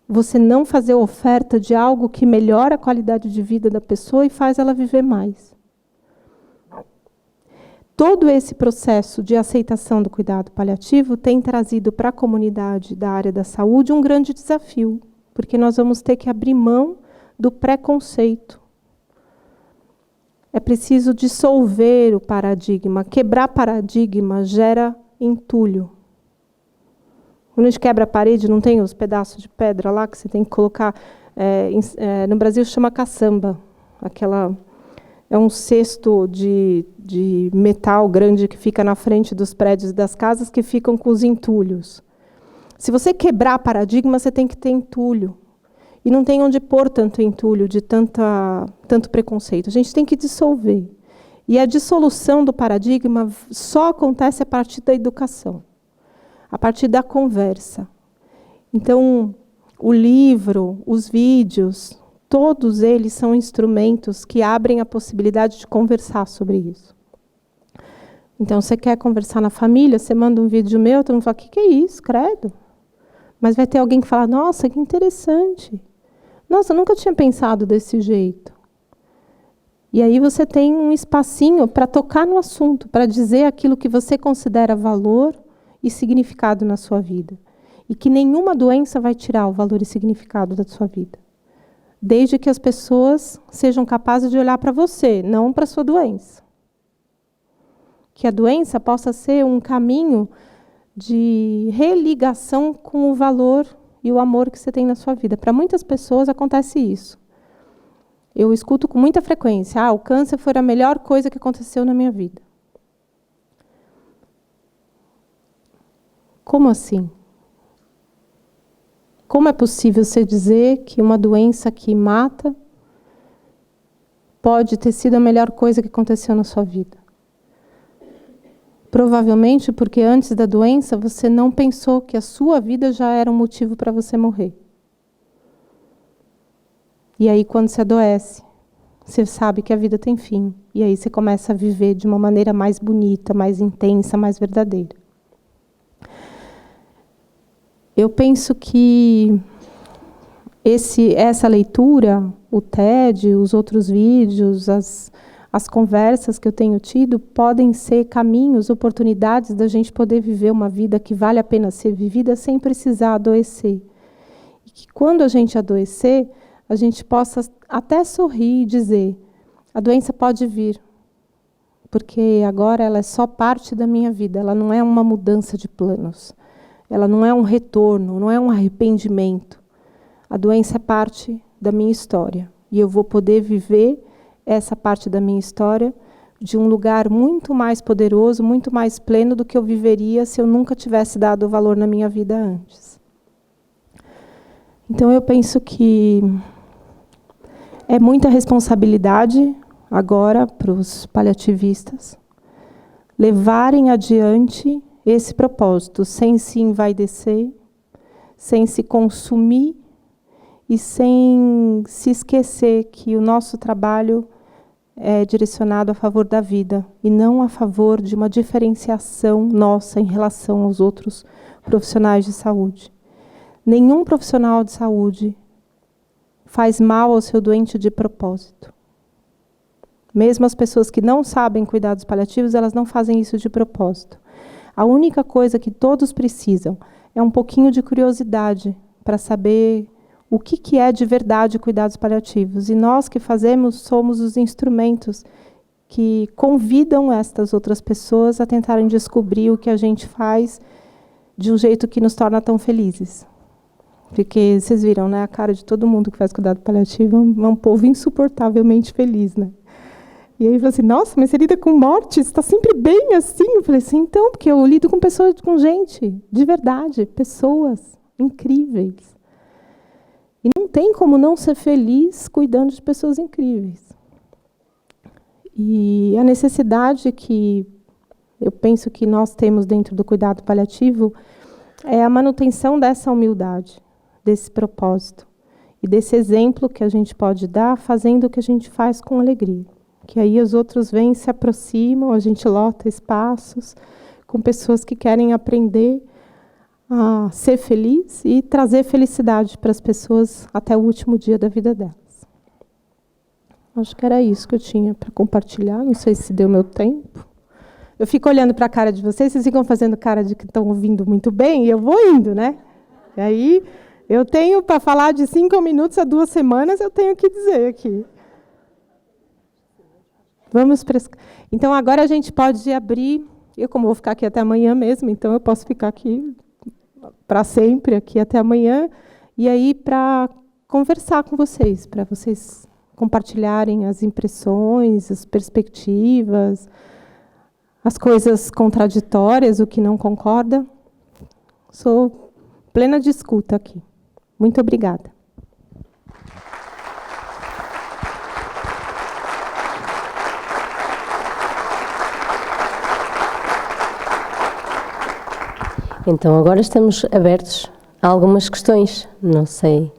Você não fazer oferta de algo que melhora a qualidade de vida da pessoa e faz ela viver mais. Todo esse processo de aceitação do cuidado paliativo tem trazido para a comunidade da área da saúde um grande desafio, porque nós vamos ter que abrir mão do preconceito. É preciso dissolver o paradigma. Quebrar paradigma gera entulho. Quando a gente quebra a parede, não tem os pedaços de pedra lá que você tem que colocar... no Brasil chama caçamba. É um cesto de metal grande que fica na frente dos prédios e das casas que ficam com os entulhos. Se você quebrar paradigma, você tem que ter entulho. E não tem onde pôr tanto entulho, de tanto preconceito. A gente tem que dissolver. E a dissolução do paradigma só acontece a partir da educação, a partir da conversa. Então, o livro, os vídeos, todos eles são instrumentos que abrem a possibilidade de conversar sobre isso. Então, você quer conversar na família, você manda um vídeo meu, todo mundo fala, o que é isso, credo? Mas vai ter alguém que fala, nossa, que interessante. Nossa, eu nunca tinha pensado desse jeito. E aí você tem um espacinho para tocar no assunto, para dizer aquilo que você considera valor e significado na sua vida. E que nenhuma doença vai tirar o valor e significado da sua vida. Desde que as pessoas sejam capazes de olhar para você, não para a sua doença. Que a doença possa ser um caminho de religação com o valor e o amor que você tem na sua vida. Para muitas pessoas acontece isso. Eu escuto com muita frequência, o câncer foi a melhor coisa que aconteceu na minha vida. Como assim? Como é possível você dizer que uma doença que mata pode ter sido a melhor coisa que aconteceu na sua vida? Provavelmente porque antes da doença você não pensou que a sua vida já era um motivo para você morrer. E aí quando você adoece, você sabe que a vida tem fim. E aí você começa a viver de uma maneira mais bonita, mais intensa, mais verdadeira. Eu penso que essa leitura, o TED, os outros vídeos, as conversas que eu tenho tido, podem ser caminhos, oportunidades da gente poder viver uma vida que vale a pena ser vivida sem precisar adoecer. E que quando a gente adoecer, a gente possa até sorrir e dizer: a doença pode vir, porque agora ela é só parte da minha vida, ela não é uma mudança de planos, ela não é um retorno, não é um arrependimento. A doença é parte da minha história e eu vou poder viver essa parte da minha história de um lugar muito mais poderoso, muito mais pleno do que eu viveria se eu nunca tivesse dado valor na minha vida antes. Então eu penso que é muita responsabilidade agora para os paliativistas levarem adiante esse propósito, sem se envaidecer, sem se consumir e sem se esquecer que o nosso trabalho é direcionado a favor da vida e não a favor de uma diferenciação nossa em relação aos outros profissionais de saúde. Nenhum profissional de saúde faz mal ao seu doente de propósito. Mesmo as pessoas que não sabem cuidar dos paliativos, elas não fazem isso de propósito. A única coisa que todos precisam é um pouquinho de curiosidade para saber o que é de verdade cuidados paliativos. E nós que fazemos somos os instrumentos que convidam estas outras pessoas a tentarem descobrir o que a gente faz de um jeito que nos torna tão felizes. Porque vocês viram, né, a cara de todo mundo que faz cuidado paliativo é um povo insuportavelmente feliz, né? E aí eu falei assim: nossa, mas você lida com morte, você está sempre bem assim? Eu falei assim: então, porque eu lido com pessoas, com gente, de verdade, pessoas incríveis. E não tem como não ser feliz cuidando de pessoas incríveis. E a necessidade que eu penso que nós temos dentro do cuidado paliativo é a manutenção dessa humildade, desse propósito e desse exemplo que a gente pode dar fazendo o que a gente faz com alegria. Que aí os outros vêm, se aproximam, a gente lota espaços com pessoas que querem aprender a ser feliz e trazer felicidade para as pessoas até o último dia da vida delas. Acho que era isso que eu tinha para compartilhar. Não sei se deu meu tempo. Eu fico olhando para a cara de vocês ficam fazendo cara de que estão ouvindo muito bem, e eu vou indo, né? E aí, eu tenho para falar de 5 minutos a 2 semanas, eu tenho que dizer aqui. Então, agora a gente pode abrir. Eu, como vou ficar aqui até amanhã mesmo, então eu posso ficar aqui para sempre, aqui até amanhã, e aí para conversar com vocês, para vocês compartilharem as impressões, as perspectivas, as coisas contraditórias, o que não concorda. Sou plena de escuta aqui. Muito obrigada. Então, agora estamos abertos a algumas questões. Não sei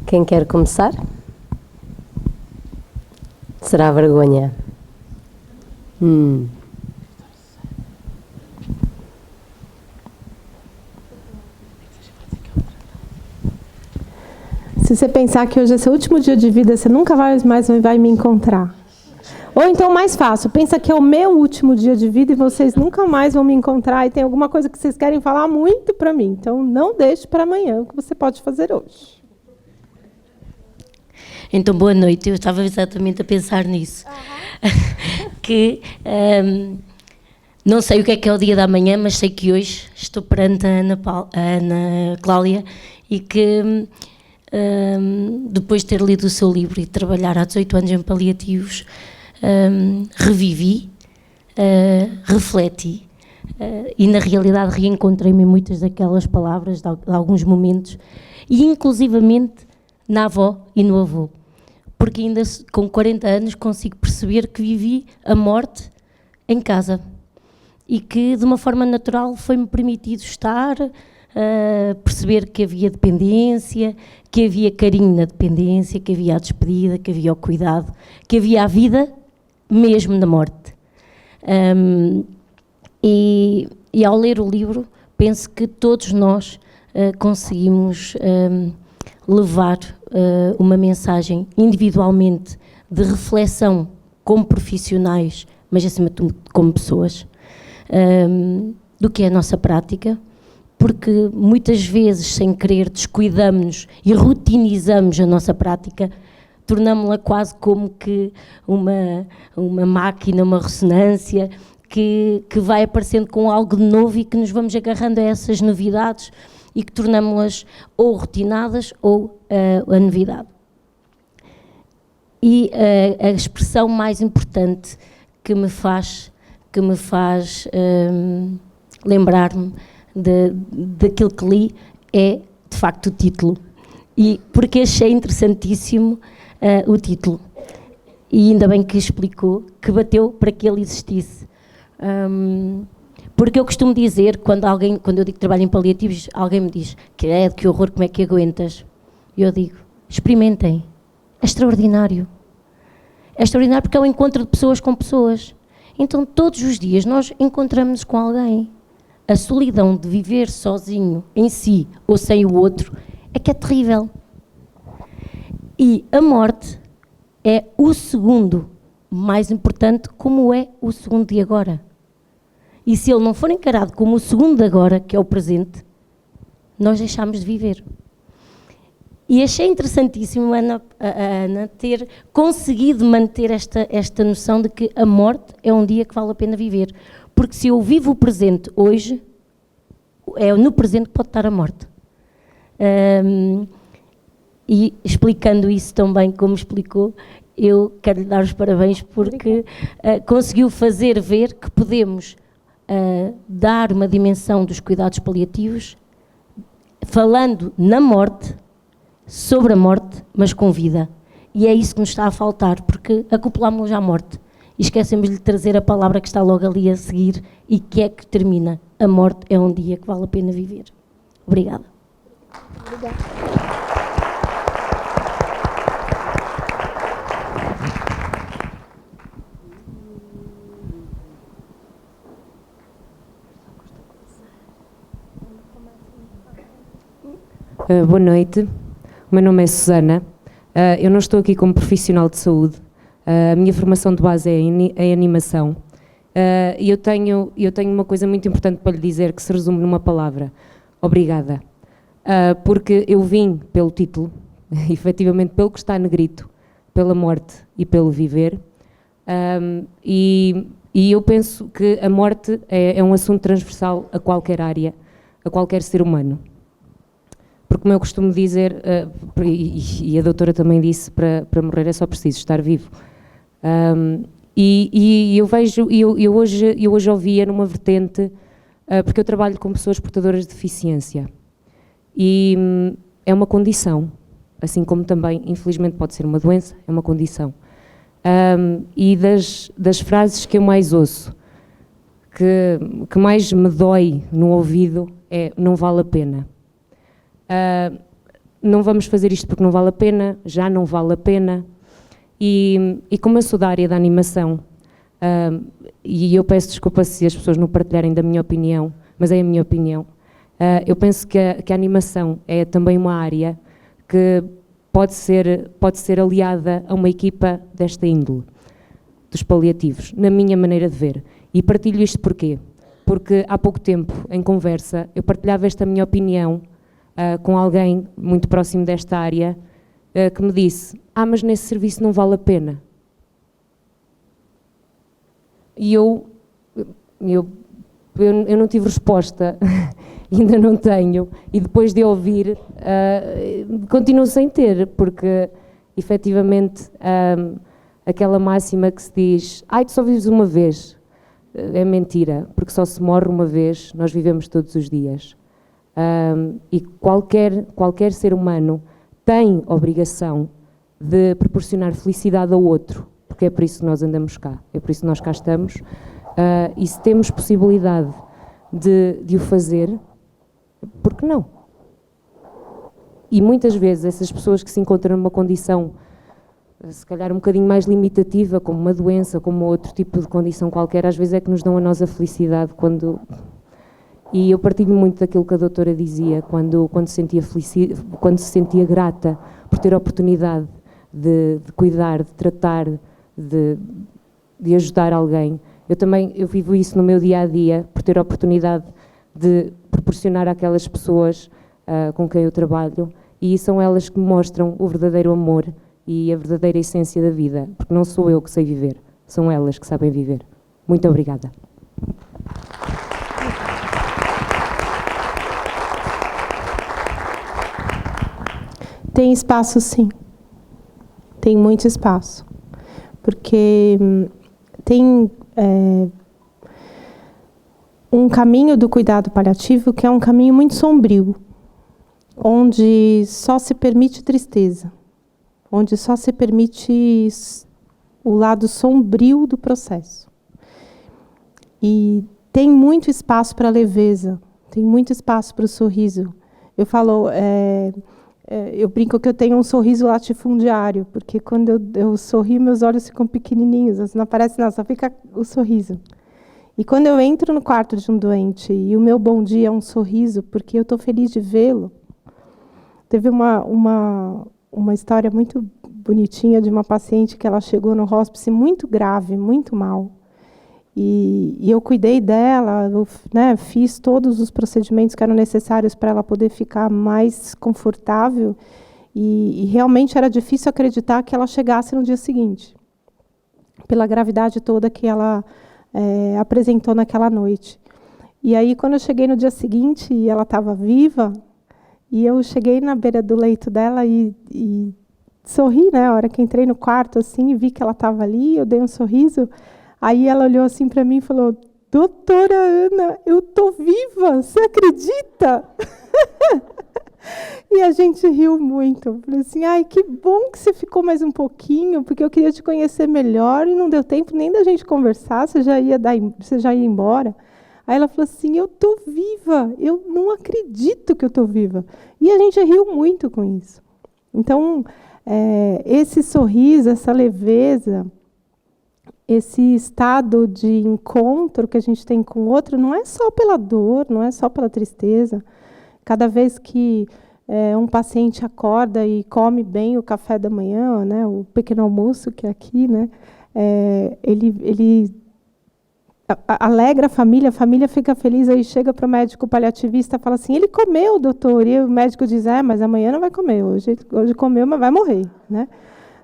quem quer começar. Será vergonha? Se você pensar que hoje é seu último dia de vida, você nunca mais vai me encontrar. Ou então, mais fácil, pensa que é o meu último dia de vida e vocês nunca mais vão me encontrar e tem alguma coisa que vocês querem falar muito para mim. Então, não deixe para amanhã o que você pode fazer hoje. Então, boa noite. Eu estava exatamente a pensar nisso. Que não sei o que é o dia da manhã, mas sei que hoje estou perante a Ana Cláudia e que, depois de ter lido o seu livro e trabalhar há 18 anos em paliativos, revivi, refleti e na realidade reencontrei-me em muitas daquelas palavras de alguns momentos e inclusivamente na avó e no avô, porque ainda com 40 anos consigo perceber que vivi a morte em casa e que de uma forma natural foi-me permitido estar, perceber que havia dependência, que havia carinho na dependência, que havia a despedida, que havia o cuidado, que havia a vida mesmo na morte. E ao ler o livro, penso que todos nós conseguimos levar uma mensagem individualmente de reflexão como profissionais, mas acima de tudo como pessoas, do que é a nossa prática, porque muitas vezes, sem querer, descuidamos-nos e rutinizamos a nossa prática, tornamos-la quase como que uma máquina, uma ressonância, que vai aparecendo com algo de novo e que nos vamos agarrando a essas novidades e que tornamos-las ou rotinadas ou a novidade. E a expressão mais importante que me faz lembrar-me daquilo que li é, de facto, o título. E porque achei interessantíssimo o título. E ainda bem que explicou, que bateu para que ele existisse. Porque eu costumo dizer, quando eu digo que trabalho em paliativos, alguém me diz, que horror, como é que aguentas? E eu digo, experimentem, é extraordinário. É extraordinário porque é o encontro de pessoas com pessoas. Então todos os dias nós encontramos-nos com alguém. A solidão de viver sozinho, em si, ou sem o outro, é que é terrível. E a morte é o segundo mais importante, como é o segundo de agora. E se ele não for encarado como o segundo de agora, que é o presente, nós deixamos de viver. E achei interessantíssimo a Ana ter conseguido manter esta noção de que a morte é um dia que vale a pena viver. Porque se eu vivo o presente hoje, é no presente que pode estar a morte. E explicando isso tão bem como explicou, eu quero lhe dar os parabéns porque conseguiu fazer ver que podemos dar uma dimensão dos cuidados paliativos, falando na morte, sobre a morte, mas com vida. E é isso que nos está a faltar, porque acoplámos-nos à morte e esquecemos de trazer a palavra que está logo ali a seguir e que é que termina. A morte é um dia que vale a pena viver. Obrigada. Obrigada. Boa noite, o meu nome é Susana, eu não estou aqui como profissional de saúde, a minha formação de base é em animação e eu tenho uma coisa muito importante para lhe dizer que se resume numa palavra: obrigada, porque eu vim pelo título, efetivamente pelo que está negrito, pela morte e pelo viver, e eu penso que a morte é um assunto transversal a qualquer área, a qualquer ser humano. Porque, como eu costumo dizer, e a doutora também disse, para morrer é só preciso estar vivo. E eu vejo, eu hoje ouvia numa vertente, porque eu trabalho com pessoas portadoras de deficiência. E é uma condição, assim como também, infelizmente, pode ser uma doença, é uma condição. E das frases que eu mais ouço, que mais me dói no ouvido, é: não vale a pena. Não vamos fazer isto porque não vale a pena, já não vale a pena. E como eu sou da área da animação, e eu peço desculpa se as pessoas não partilharem da minha opinião, mas é a minha opinião, eu penso que a animação é também uma área que pode ser aliada a uma equipa desta índole, dos paliativos, na minha maneira de ver. E partilho isto porquê? Porque há pouco tempo, em conversa, eu partilhava esta minha opinião com alguém muito próximo desta área, que me disse: mas nesse serviço não vale a pena. E eu não tive resposta, ainda não tenho, e depois de ouvir, continuo sem ter, porque, efetivamente, aquela máxima que se diz: tu só vives uma vez, é mentira, porque só se morre uma vez, nós vivemos todos os dias. E qualquer ser humano tem obrigação de proporcionar felicidade ao outro, porque é por isso que nós andamos cá, é por isso que nós cá estamos, e se temos possibilidade de o fazer, Por que não? E muitas vezes essas pessoas que se encontram numa condição, se calhar um bocadinho mais limitativa, como uma doença, como outro tipo de condição qualquer, às vezes é que nos dão a nossa felicidade quando... E eu partilho muito daquilo que a doutora dizia, quando se sentia grata por ter a oportunidade de cuidar, de tratar, de ajudar alguém. Eu vivo isso no meu dia-a-dia, por ter a oportunidade de proporcionar àquelas pessoas com quem eu trabalho, e são elas que me mostram o verdadeiro amor e a verdadeira essência da vida, porque não sou eu que sei viver, são elas que sabem viver. Muito obrigada. Tem espaço, sim. Tem muito espaço. Porque tem um caminho do cuidado paliativo que é um caminho muito sombrio, onde só se permite tristeza, onde só se permite o lado sombrio do processo. E tem muito espaço para a leveza, tem muito espaço para o sorriso. Eu falo, eu brinco que eu tenho um sorriso latifundiário, porque quando eu sorrio, meus olhos ficam pequenininhos, assim, não aparece nada, só fica o sorriso. E quando eu entro no quarto de um doente e o meu bom dia é um sorriso, porque eu estou feliz de vê-lo. Teve uma história muito bonitinha de uma paciente que ela chegou no hospice muito grave, muito mal. E eu cuidei dela, fiz todos os procedimentos que eram necessários para ela poder ficar mais confortável. E realmente era difícil acreditar que ela chegasse no dia seguinte, pela gravidade toda que ela apresentou naquela noite. E aí, quando eu cheguei no dia seguinte e ela estava viva, e eu cheguei na beira do leito dela e sorri, né? A hora que entrei no quarto assim e vi que ela estava ali, eu dei um sorriso. Aí ela olhou assim para mim e falou: "Doutora Ana, eu tô viva, você acredita?" E a gente riu muito. Eu falei assim: "Ai, que bom que você ficou mais um pouquinho, porque eu queria te conhecer melhor e não deu tempo nem da gente conversar, você já ia embora." Aí ela falou assim: "Eu tô viva, eu não acredito que eu tô viva." E a gente riu muito com isso. Então, esse sorriso, essa leveza, esse estado de encontro que a gente tem com o outro, não é só pela dor, não é só pela tristeza. Cada vez que um paciente acorda e come bem o café da manhã, né, o pequeno almoço que é aqui, né, ele alegra a família fica feliz, aí chega para o médico paliativista e fala assim: "Ele comeu, doutor." E o médico diz: "Mas amanhã não vai comer, hoje comeu, mas vai morrer." Né?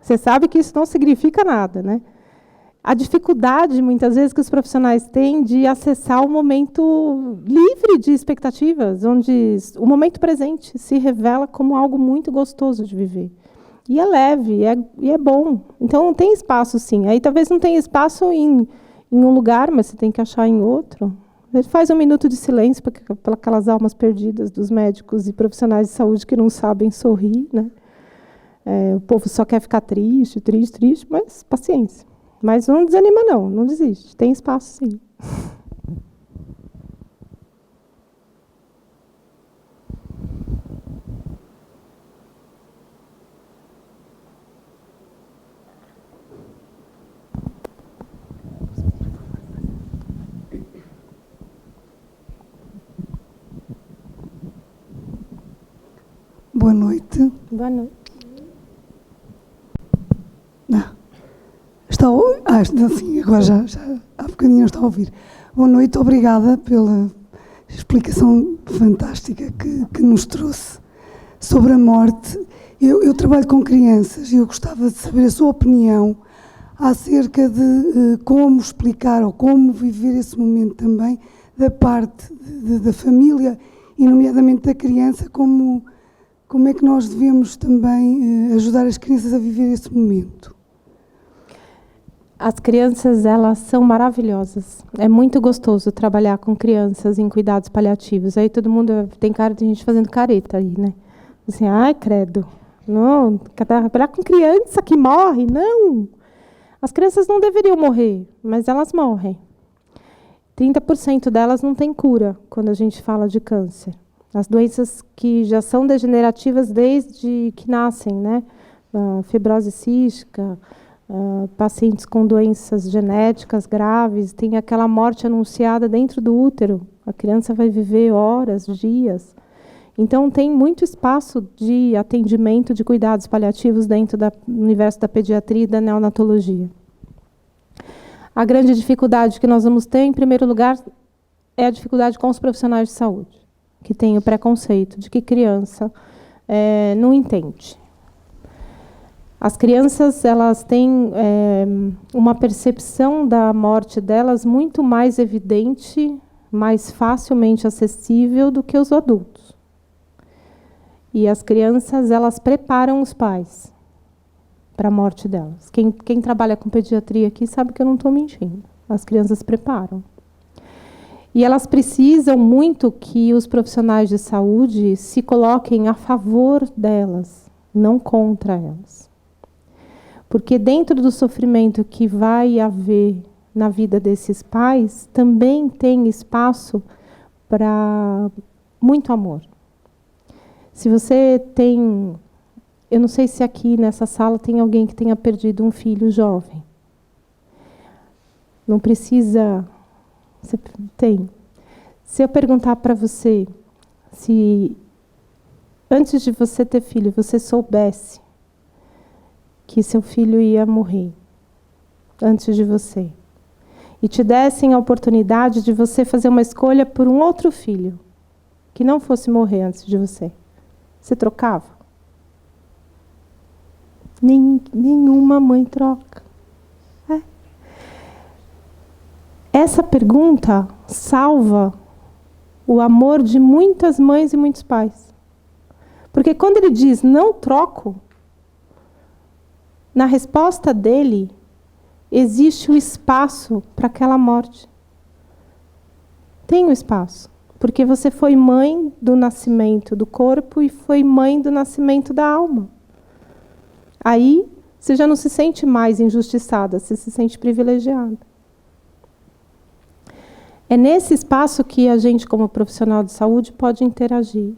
Você sabe que isso não significa nada. Né? A dificuldade, muitas vezes, que os profissionais têm de acessar o momento livre de expectativas, onde o momento presente se revela como algo muito gostoso de viver. E é leve, e é bom. Então, tem espaço, sim. Aí, talvez não tenha espaço em um lugar, mas você tem que achar em outro. Ele faz um minuto de silêncio para aquelas almas perdidas dos médicos e profissionais de saúde que não sabem sorrir. Né? O povo só quer ficar triste, mas paciência. Mas não desanima, não desiste. Tem espaço, sim. Boa noite. Boa noite. Está a ouvir? Sim, agora já há bocadinho não está a ouvir. Boa noite, obrigada pela explicação fantástica que nos trouxe sobre a morte. Eu trabalho com crianças e eu gostava de saber a sua opinião acerca de como explicar ou como viver esse momento também da parte da família e nomeadamente da criança, como é que nós devemos também ajudar as crianças a viver esse momento. As crianças, elas são maravilhosas. É muito gostoso trabalhar com crianças em cuidados paliativos. Aí todo mundo tem cara de gente fazendo careta aí, né? Assim, ai, credo. Não, trabalhar com criança que morre, não. As crianças não deveriam morrer, mas elas morrem. 30% delas não tem cura quando a gente fala de câncer. As doenças que já são degenerativas desde que nascem, né? Fibrose cística, pacientes com doenças genéticas graves, tem aquela morte anunciada dentro do útero. A criança vai viver horas, dias. Então, tem muito espaço de atendimento, de cuidados paliativos dentro do universo da pediatria e da neonatologia. A grande dificuldade que nós vamos ter, em primeiro lugar, é a dificuldade com os profissionais de saúde, que têm o preconceito de que criança não entende. As crianças, elas têm uma percepção da morte delas muito mais evidente, mais facilmente acessível do que os adultos. E as crianças, elas preparam os pais para a morte delas. Quem trabalha com pediatria aqui sabe que eu não estou mentindo. As crianças preparam. E elas precisam muito que os profissionais de saúde se coloquem a favor delas, não contra elas. Porque dentro do sofrimento que vai haver na vida desses pais, também tem espaço para muito amor. Se você tem... Eu não sei se aqui nessa sala tem alguém que tenha perdido um filho jovem. Não precisa... Você tem. Se eu perguntar para você, se antes de você ter filho, você soubesse que seu filho ia morrer antes de você, e te dessem a oportunidade de você fazer uma escolha por um outro filho, que não fosse morrer antes de você, você trocava? Nenhuma mãe troca. Essa pergunta salva o amor de muitas mães e muitos pais. Porque quando ele diz não troco, na resposta dele existe o espaço para aquela morte. Tem o espaço. Porque você foi mãe do nascimento do corpo e foi mãe do nascimento da alma. Aí você já não se sente mais injustiçada, você se sente privilegiada. É nesse espaço que a gente, como profissional de saúde, pode interagir.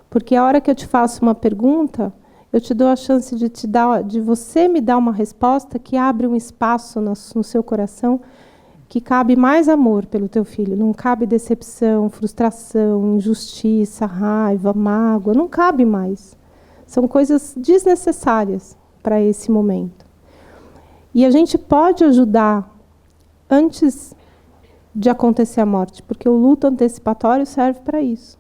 Porque a hora que eu te faço uma pergunta, eu te dou a chance de você me dar uma resposta que abre um espaço no seu coração que cabe mais amor pelo teu filho. Não cabe decepção, frustração, injustiça, raiva, mágoa. Não cabe mais. São coisas desnecessárias para esse momento. E a gente pode ajudar antes de acontecer a morte, porque o luto antecipatório serve para isso.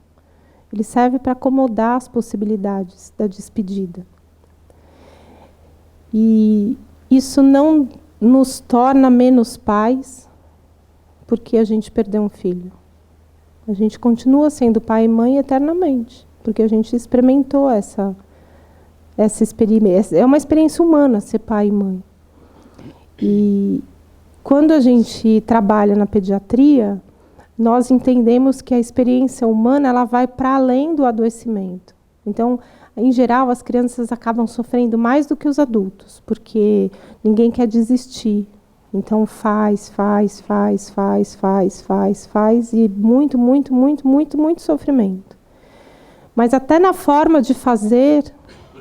Ele serve para acomodar as possibilidades da despedida. E isso não nos torna menos pais porque a gente perdeu um filho. A gente continua sendo pai e mãe eternamente, porque a gente experimentou essa experiência. É uma experiência humana ser pai e mãe. E quando a gente trabalha na pediatria, nós entendemos que a experiência humana ela vai para além do adoecimento. Então, em geral, as crianças acabam sofrendo mais do que os adultos, porque ninguém quer desistir. Então, faz, e muito sofrimento. Mas até na forma de fazer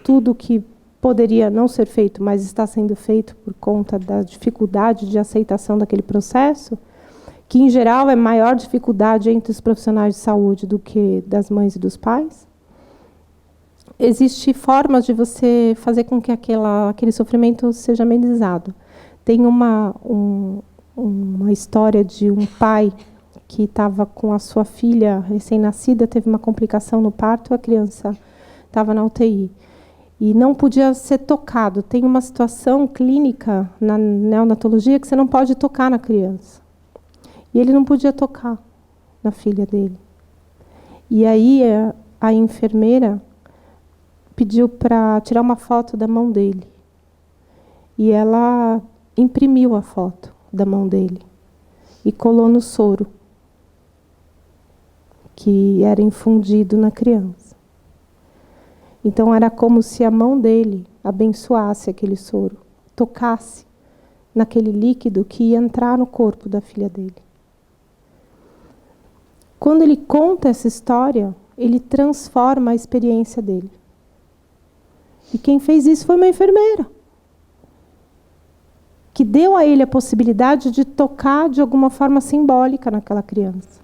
tudo que poderia não ser feito, mas está sendo feito por conta da dificuldade de aceitação daquele processo, que, em geral, é maior dificuldade entre os profissionais de saúde do que das mães e dos pais, existem formas de você fazer com que aquele sofrimento seja amenizado. Tem uma história de um pai que estava com a sua filha recém-nascida, teve uma complicação no parto, a criança estava na UTI. E não podia ser tocado. Tem uma situação clínica na neonatologia que você não pode tocar na criança. E ele não podia tocar na filha dele. E aí a enfermeira pediu para tirar uma foto da mão dele. E ela imprimiu a foto da mão dele e colou no soro que era infundido na criança. Então era como se a mão dele abençoasse aquele soro, tocasse naquele líquido que ia entrar no corpo da filha dele. Quando ele conta essa história, ele transforma a experiência dele. E quem fez isso foi uma enfermeira, que deu a ele a possibilidade de tocar de alguma forma simbólica naquela criança.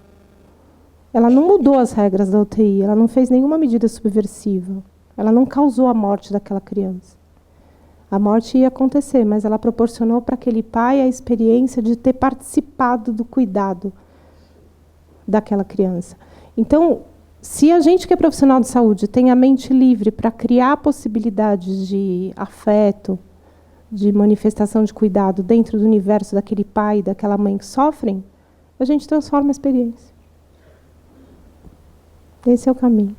Ela não mudou as regras da UTI, ela não fez nenhuma medida subversiva, ela não causou a morte daquela criança. A morte ia acontecer, mas ela proporcionou para aquele pai a experiência de ter participado do cuidado daquela criança. Então, se a gente que é profissional de saúde tem a mente livre para criar possibilidades de afeto, de manifestação de cuidado dentro do universo daquele pai e daquela mãe que sofrem, a gente transforma a experiência. Esse é o caminho.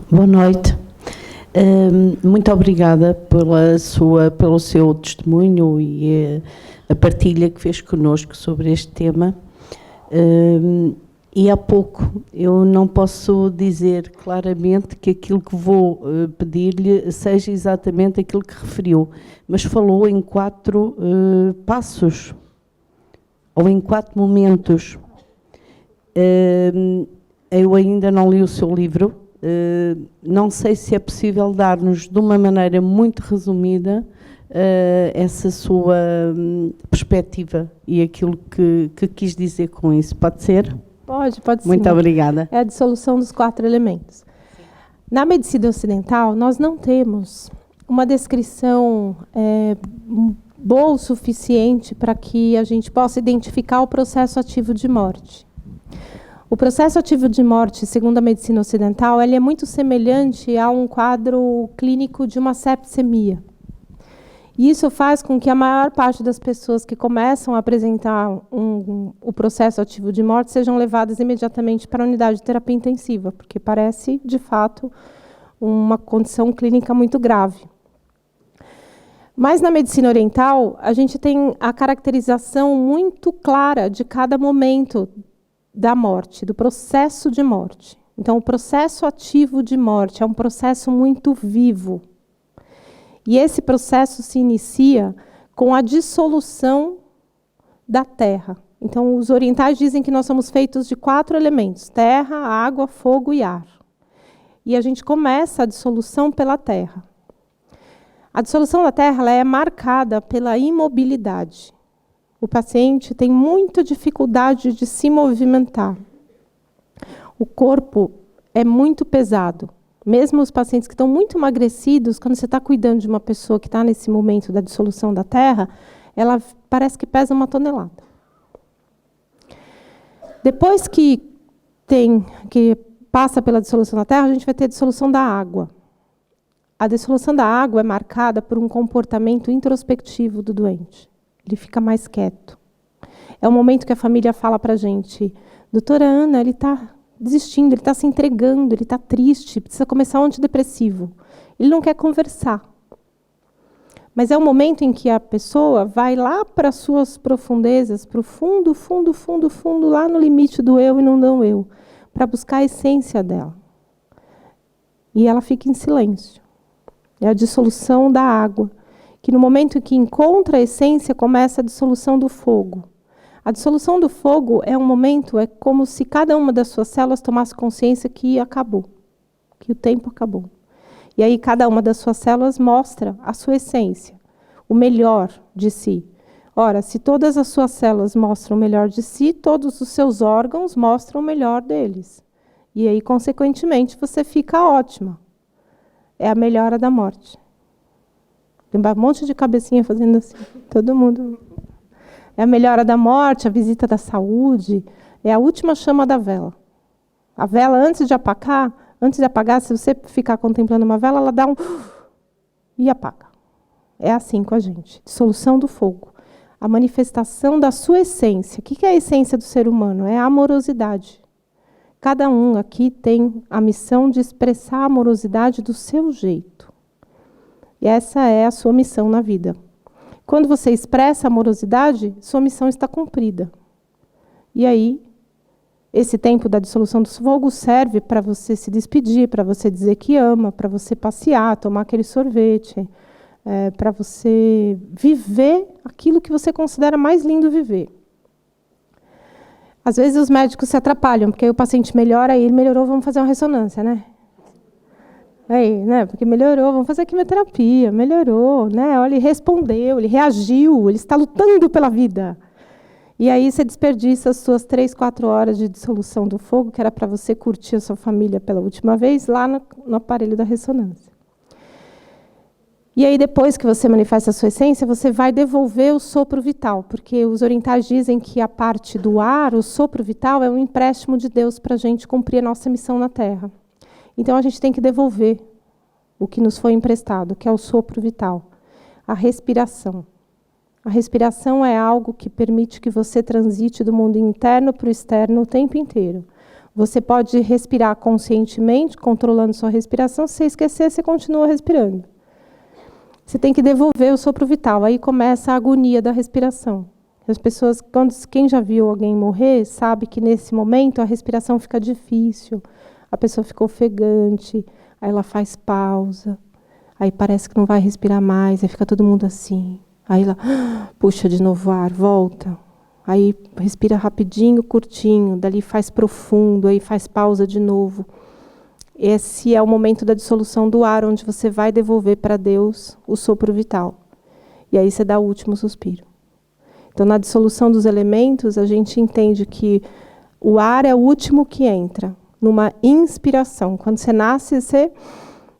Boa noite. Muito obrigada pelo seu testemunho e a partilha que fez connosco sobre este tema. E há pouco eu não posso dizer claramente que aquilo que vou pedir-lhe seja exatamente aquilo que referiu, mas falou em 4 passos, ou em 4 momentos. Eu ainda não li o seu livro, não sei se é possível dar-nos de uma maneira muito resumida essa sua perspectiva e aquilo que quis dizer com isso. Pode ser? Pode sim. Muito obrigada. É a dissolução dos 4 elementos. Na medicina ocidental, nós não temos uma descrição boa o suficiente para que a gente possa identificar o processo ativo de morte. O processo ativo de morte, segundo a medicina ocidental, ele é muito semelhante a um quadro clínico de uma septicemia. E isso faz com que a maior parte das pessoas que começam a apresentar o processo ativo de morte sejam levadas imediatamente para a unidade de terapia intensiva, porque parece, de fato, uma condição clínica muito grave. Mas na medicina oriental, a gente tem a caracterização muito clara de cada momento da morte, do processo de morte. Então, o processo ativo de morte é um processo muito vivo. E esse processo se inicia com a dissolução da terra. Então, os orientais dizem que nós somos feitos de 4 elementos: terra, água, fogo e ar. E a gente começa a dissolução pela terra. A dissolução da terra ela é marcada pela imobilidade. O paciente tem muita dificuldade de se movimentar. O corpo é muito pesado. Mesmo os pacientes que estão muito emagrecidos, quando você está cuidando de uma pessoa que está nesse momento da dissolução da terra, ela parece que pesa 1 tonelada. Depois que passa pela dissolução da terra, a gente vai ter a dissolução da água. A dissolução da água é marcada por um comportamento introspectivo do doente. Ele fica mais quieto. É o momento que a família fala para a gente: doutora Ana, ele está desistindo, ele está se entregando, ele está triste, precisa começar um antidepressivo. Ele não quer conversar. Mas é o momento em que a pessoa vai lá para as suas profundezas, para o fundo, fundo, fundo, fundo, lá no limite do eu e não do eu, para buscar a essência dela. E ela fica em silêncio. É a dissolução da água, que no momento em que encontra a essência, começa a dissolução do fogo. A dissolução do fogo é um momento, é como se cada uma das suas células tomasse consciência que acabou, que o tempo acabou. E aí cada uma das suas células mostra a sua essência, o melhor de si. Ora, se todas as suas células mostram o melhor de si, todos os seus órgãos mostram o melhor deles. E aí, consequentemente, você fica ótima. É a melhora da morte. Tem um monte de cabecinha fazendo assim. Todo mundo. É a melhora da morte, a visita da saúde. É a última chama da vela. A vela, antes de apagar, se você ficar contemplando uma vela, ela dá um... e apaga. É assim com a gente. Dissolução do fogo. A manifestação da sua essência. O que é a essência do ser humano? É a amorosidade. Cada um aqui tem a missão de expressar a amorosidade do seu jeito. E essa é a sua missão na vida. Quando você expressa a amorosidade, sua missão está cumprida. E aí, esse tempo da dissolução do fogo serve para você se despedir, para você dizer que ama, para você passear, tomar aquele sorvete, para você viver aquilo que você considera mais lindo viver. Às vezes os médicos se atrapalham, porque aí o paciente melhora, aí ele melhorou, vamos fazer uma ressonância, né? Aí, né? Porque melhorou, vamos fazer quimioterapia, melhorou, né? Olha, ele respondeu, ele reagiu, ele está lutando pela vida. E aí você desperdiça as suas 3, 4 horas de dissolução do fogo, que era para você curtir a sua família pela última vez, lá no aparelho da ressonância. E aí, depois que você manifesta a sua essência, você vai devolver o sopro vital, porque os orientais dizem que a parte do ar, o sopro vital, é um empréstimo de Deus para a gente cumprir a nossa missão na Terra. Então, a gente tem que devolver o que nos foi emprestado, que é o sopro vital, a respiração. A respiração é algo que permite que você transite do mundo interno para o externo o tempo inteiro. Você pode respirar conscientemente, controlando sua respiração. Se você esquecer, você continua respirando. Você tem que devolver o sopro vital. Aí começa a agonia da respiração. As pessoas, quem já viu alguém morrer, sabe que nesse momento a respiração fica difícil. A pessoa fica ofegante, aí ela faz pausa, aí parece que não vai respirar mais, aí fica todo mundo assim. Aí ela puxa de novo o ar, volta. Aí respira rapidinho, curtinho, dali faz profundo, aí faz pausa de novo. Esse é o momento da dissolução do ar, onde você vai devolver para Deus o sopro vital. E aí você dá o último suspiro. Então, na dissolução dos elementos, a gente entende que o ar é o último que entra, numa inspiração. Quando você nasce, você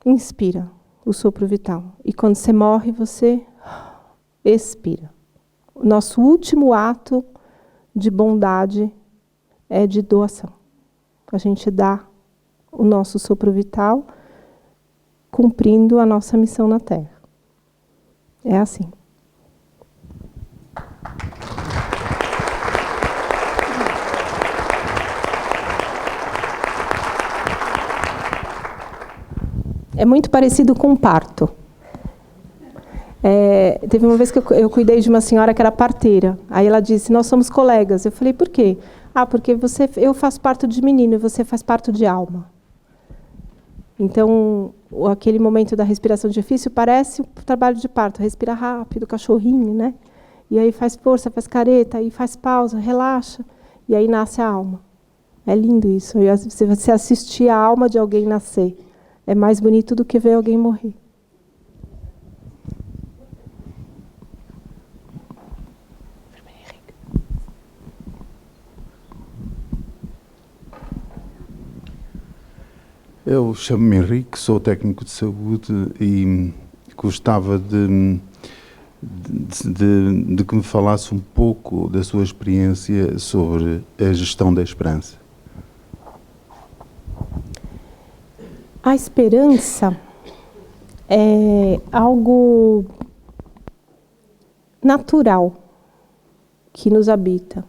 inspira o sopro vital. E quando você morre, você expira. O nosso último ato de bondade é de doação. A gente dá o nosso sopro vital, cumprindo a nossa missão na Terra. É assim. É muito parecido com um parto. Teve uma vez que eu cuidei de uma senhora que era parteira. Aí ela disse, nós somos colegas. Eu falei, por quê? Porque eu faço parto de menino e você faz parto de alma. Então, aquele momento da respiração difícil parece o trabalho de parto. Respira rápido, cachorrinho, né? E aí faz força, faz careta, aí faz pausa, relaxa. E aí nasce a alma. É lindo isso. E você assistir a alma de alguém nascer. É mais bonito do que ver alguém morrer. Eu chamo-me Henrique, sou técnico de saúde e gostava de que me falasse um pouco da sua experiência sobre a gestão da esperança. A esperança é algo natural que nos habita.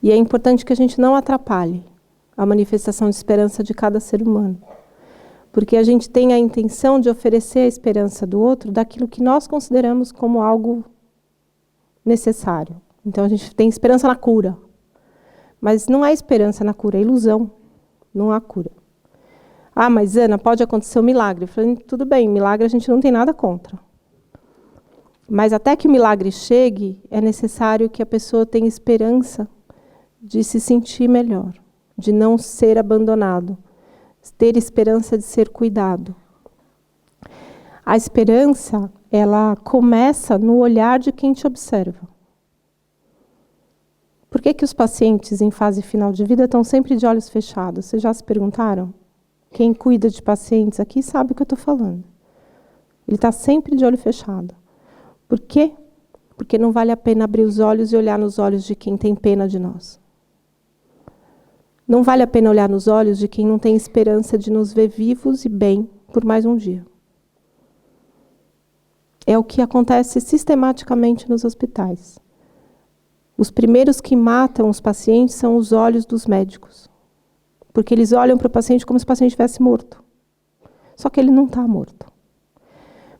E é importante que a gente não atrapalhe a manifestação de esperança de cada ser humano. Porque a gente tem a intenção de oferecer a esperança do outro daquilo que nós consideramos como algo necessário. Então a gente tem esperança na cura. Mas não há esperança na cura, é ilusão. Não há cura. Mas Ana, pode acontecer um milagre. Eu falei, tudo bem, milagre a gente não tem nada contra. Mas até que o milagre chegue, é necessário que a pessoa tenha esperança de se sentir melhor, de não ser abandonado, ter esperança de ser cuidado. A esperança, ela começa no olhar de quem te observa. Por que os pacientes em fase final de vida estão sempre de olhos fechados? Vocês já se perguntaram? Quem cuida de pacientes aqui sabe o que eu estou falando. Ele está sempre de olho fechado. Por quê? Porque não vale a pena abrir os olhos e olhar nos olhos de quem tem pena de nós. Não vale a pena olhar nos olhos de quem não tem esperança de nos ver vivos e bem por mais um dia. É o que acontece sistematicamente nos hospitais. Os primeiros que matam os pacientes são os olhos dos médicos. Porque eles olham para o paciente como se o paciente estivesse morto. Só que ele não está morto.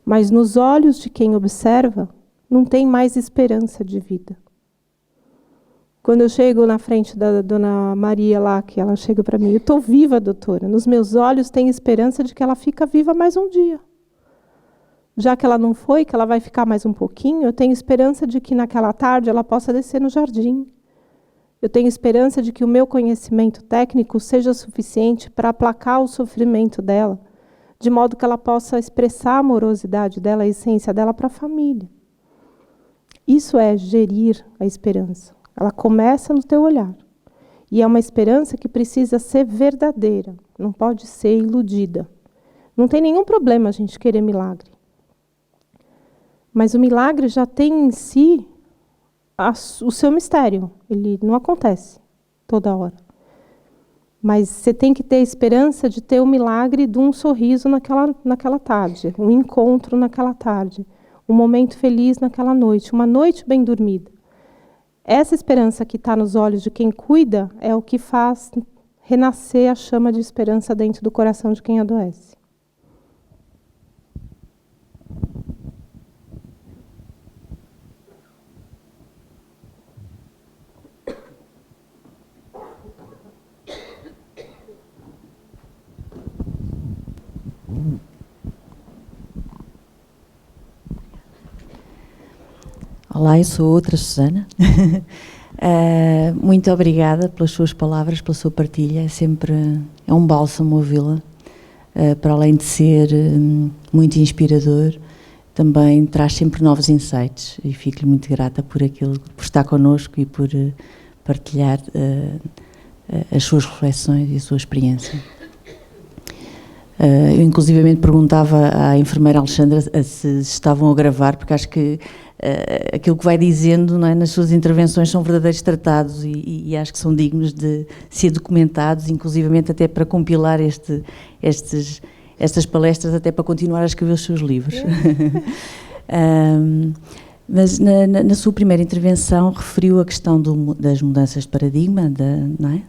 Mas nos olhos de quem observa, não tem mais esperança de vida. Quando eu chego na frente da dona Maria lá, que ela chega para mim, eu estou viva, doutora. Nos meus olhos tem esperança de que ela fica viva mais um dia. Já que ela não foi, que ela vai ficar mais um pouquinho, eu tenho esperança de que naquela tarde ela possa descer no jardim Eu tenho esperança de que o meu conhecimento técnico seja suficiente para aplacar o sofrimento dela, de modo que ela possa expressar a amorosidade dela, a essência dela para a família. Isso é gerir a esperança. Ela começa no teu olhar. E é uma esperança que precisa ser verdadeira, não pode ser iludida. Não tem nenhum problema a gente querer milagre. Mas o milagre já tem em si o seu mistério. Ele não acontece toda hora. Mas você tem que ter a esperança de ter o milagre de um sorriso naquela tarde, um encontro naquela tarde, um momento feliz naquela noite, uma noite bem dormida. Essa esperança que está nos olhos de quem cuida é o que faz renascer a chama de esperança dentro do coração de quem adoece. Olá, eu sou outra Susana. Muito obrigada pelas suas palavras, pela sua partilha. É um bálsamo ouvi-la. Para além de ser muito inspirador, também traz sempre novos insights e fico-lhe muito grata por estar connosco e por partilhar as suas reflexões e a sua experiência. Eu inclusivamente perguntava à enfermeira Alexandra se estavam a gravar, porque acho que aquilo que vai dizendo, não é, nas suas intervenções são verdadeiros tratados e acho que são dignos de ser documentados, inclusivamente até para compilar estas palestras, até para continuar a escrever os seus livros. Mas na sua primeira intervenção referiu a questão das mudanças de paradigma, não é?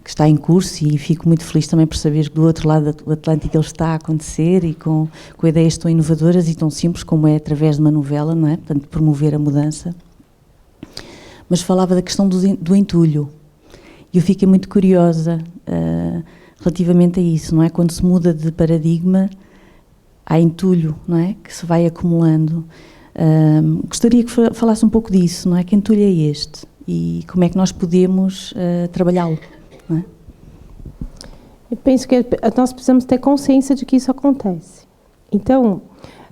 Que está em curso, e fico muito feliz também por saber que do outro lado do Atlântico ele está a acontecer e com ideias tão inovadoras e tão simples como é através de uma novela, não é? Portanto, promover a mudança. Mas falava da questão do entulho, e eu fiquei muito curiosa relativamente a isso, não é? Quando se muda de paradigma, há entulho, não é? Que se vai acumulando. Gostaria que falasse um pouco disso, não é? Que entulho é este e como é que nós podemos trabalhá-lo, não é? Eu penso que nós precisamos ter consciência de que isso acontece. Então,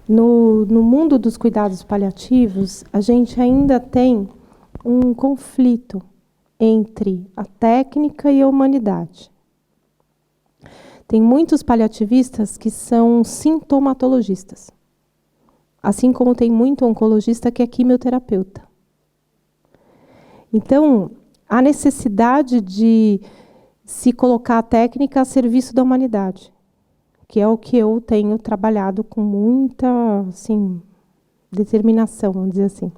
no mundo dos cuidados paliativos, a gente ainda tem um conflito entre a técnica e a humanidade. Tem muitos paliativistas que são sintomatologistas. Assim como tem muito oncologista que é quimioterapeuta. Então, há necessidade de se colocar a técnica a serviço da humanidade, que é o que eu tenho trabalhado com muita, assim, determinação, vamos dizer assim.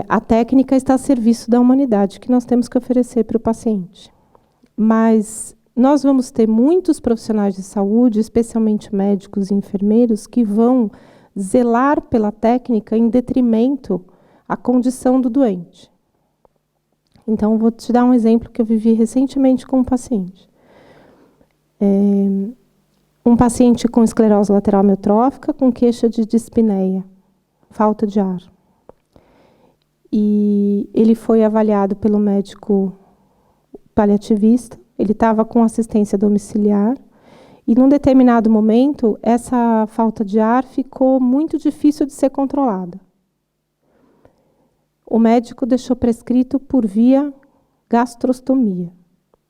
A técnica está a serviço da humanidade, que nós temos que oferecer para o paciente. Mas nós vamos ter muitos profissionais de saúde, especialmente médicos e enfermeiros, que vão zelar pela técnica em detrimento à condição do doente. Então, vou te dar um exemplo que eu vivi recentemente com um paciente. Um paciente com esclerose lateral amiotrófica, com queixa de dispneia, falta de ar. E ele foi avaliado pelo médico paliativista. Ele estava com assistência domiciliar e, num determinado momento, essa falta de ar ficou muito difícil de ser controlada. O médico deixou prescrito por via gastrostomia,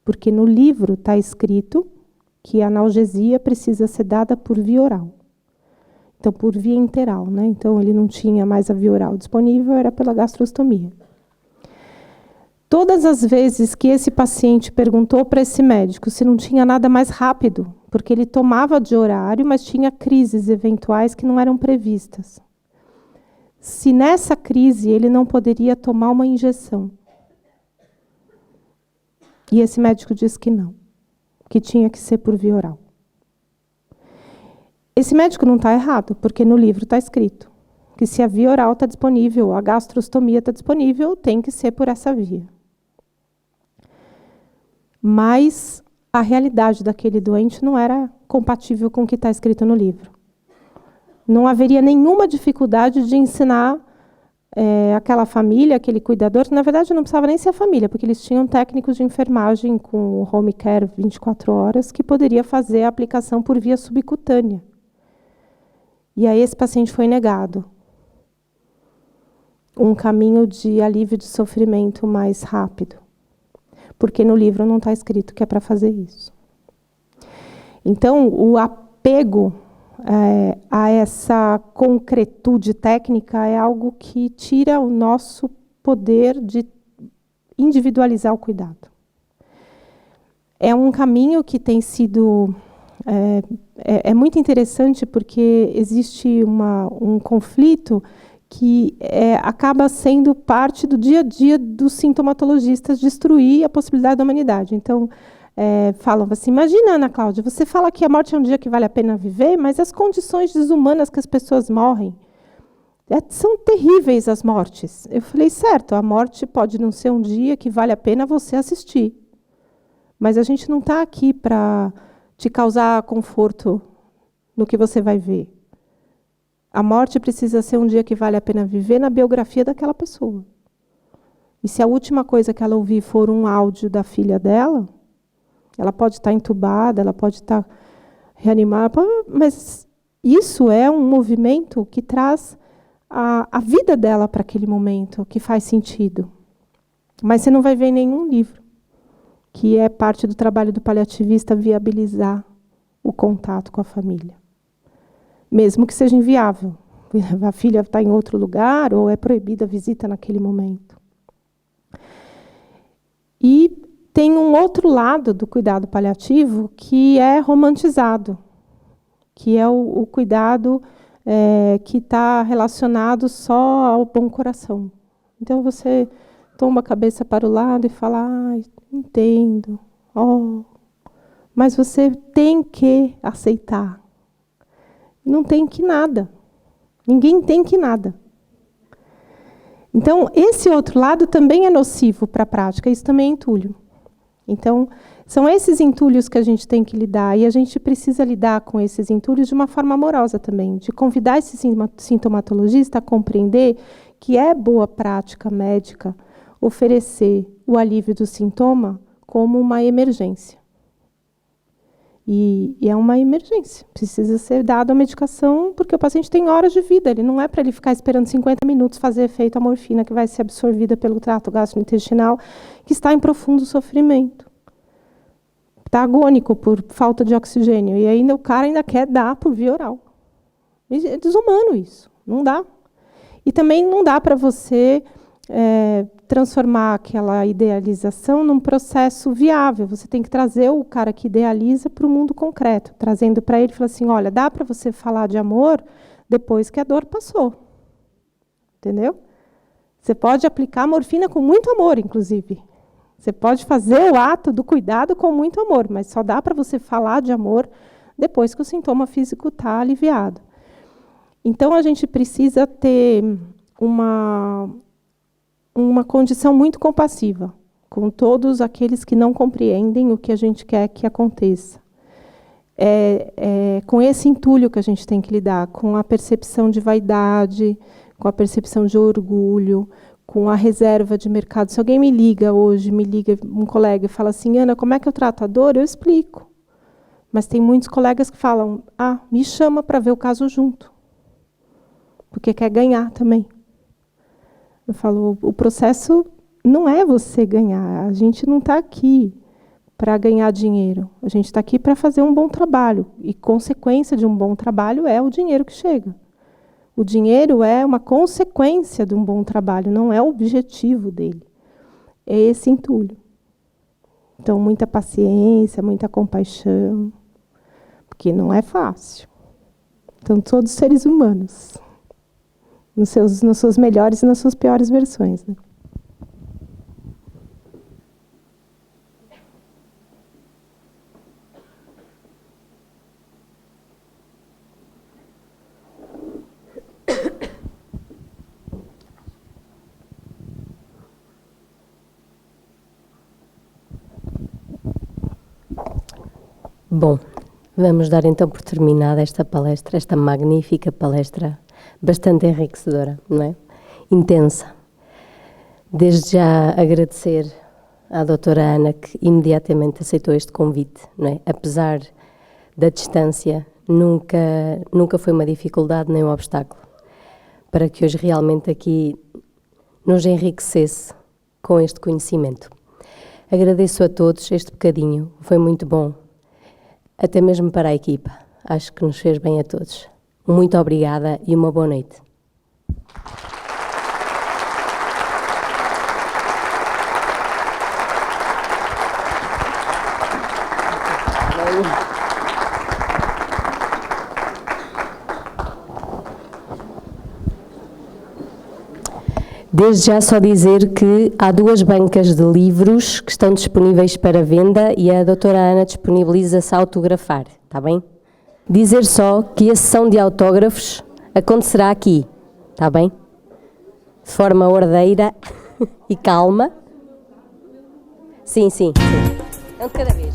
porque no livro está escrito que a analgesia precisa ser dada por via oral. Então, por via interal, né? Então, ele não tinha mais a via oral disponível, era pela gastrostomia. Todas as vezes que esse paciente perguntou para esse médico se não tinha nada mais rápido, porque ele tomava de horário, mas tinha crises eventuais que não eram previstas. Se nessa crise ele não poderia tomar uma injeção. E esse médico disse que não, que tinha que ser por via oral. Esse médico não está errado, porque no livro está escrito que se a via oral está disponível, a gastrostomia está disponível, tem que ser por essa via. Mas a realidade daquele doente não era compatível com o que está escrito no livro. Não haveria nenhuma dificuldade de ensinar aquela família, aquele cuidador, na verdade não precisava nem ser a família, porque eles tinham técnicos de enfermagem com home care 24 horas que poderia fazer a aplicação por via subcutânea. E aí esse paciente foi negado um caminho de alívio de sofrimento mais rápido, porque no livro não está escrito que é para fazer isso. Então, o apego a essa concretude técnica é algo que tira o nosso poder de individualizar o cuidado. É um caminho que tem sido... É muito interessante porque existe um conflito que acaba sendo parte do dia a dia dos sintomatologistas destruir a possibilidade da humanidade. Então, falam assim, imagina, Ana Cláudia, você fala que a morte é um dia que vale a pena viver, mas as condições desumanas que as pessoas morrem, são terríveis as mortes. Eu falei, certo, a morte pode não ser um dia que vale a pena você assistir, mas a gente não está aqui para te causar conforto no que você vai ver. A morte precisa ser um dia que vale a pena viver na biografia daquela pessoa. E se a última coisa que ela ouvir for um áudio da filha dela, ela pode estar entubada, ela pode estar reanimada, mas isso é um movimento que traz a vida dela para aquele momento, que faz sentido. Mas você não vai ver em nenhum livro, que é parte do trabalho do paliativista viabilizar o contato com a família. Mesmo que seja inviável. A filha está em outro lugar ou é proibida a visita naquele momento. E tem um outro lado do cuidado paliativo que é romantizado, que é o cuidado que está relacionado só ao bom coração. Então você toma a cabeça para o lado e fala, entendo, mas você tem que aceitar. Não tem que nada. Ninguém tem que nada. Então, esse outro lado também é nocivo para a prática. Isso também é entulho. Então, são esses entulhos que a gente tem que lidar. E a gente precisa lidar com esses entulhos de uma forma amorosa também. De convidar esse sintomatologista a compreender que é boa prática médica oferecer o alívio do sintoma como uma emergência. E é uma emergência. Precisa ser dada a medicação, porque o paciente tem horas de vida. Ele não é para ele ficar esperando 50 minutos fazer efeito a morfina, que vai ser absorvida pelo trato gastrointestinal, que está em profundo sofrimento. Está agônico por falta de oxigênio. E ainda o cara ainda quer dar por via oral. É desumano isso. Não dá. E também não dá para você transformar aquela idealização num processo viável. Você tem que trazer o cara que idealiza para o mundo concreto, trazendo para ele e falar assim, olha, dá para você falar de amor depois que a dor passou. Entendeu? Você pode aplicar morfina com muito amor, inclusive. Você pode fazer o ato do cuidado com muito amor, mas só dá para você falar de amor depois que o sintoma físico está aliviado. Então, a gente precisa ter uma condição muito compassiva com todos aqueles que não compreendem o que a gente quer que aconteça. Com esse entulho que a gente tem que lidar, com a percepção de vaidade, com a percepção de orgulho, com a reserva de mercado. Se alguém me liga um colega e fala assim, Ana, como é que eu trato a dor? Eu explico. Mas tem muitos colegas que falam, me chama para ver o caso junto. Porque quer ganhar também. Eu falo, o processo não é você ganhar. A gente não está aqui para ganhar dinheiro. A gente está aqui para fazer um bom trabalho. E consequência de um bom trabalho é o dinheiro que chega. O dinheiro é uma consequência de um bom trabalho, não é o objetivo dele. É esse entulho. Então, muita paciência, muita compaixão, porque não é fácil. Então, todos seres humanos, nas suas melhores e nas suas piores versões, né? Bom, vamos dar então por terminada esta palestra, esta magnífica palestra, bastante enriquecedora, não é? intensa. Desde já agradecer à doutora Ana, que imediatamente aceitou este convite, não é? Apesar da distância, nunca foi uma dificuldade nem um obstáculo, para que hoje realmente aqui nos enriquecesse com este conhecimento. Agradeço a todos este bocadinho, foi muito bom, até mesmo para a equipa, acho que nos fez bem a todos. Muito obrigada e uma boa noite. Desde já só dizer que há 2 bancas de livros que estão disponíveis para venda e a doutora Ana disponibiliza-se a autografar, está bem? Dizer só que a sessão de autógrafos acontecerá aqui, está bem? De forma ordeira e calma. Sim. É um de cada vez.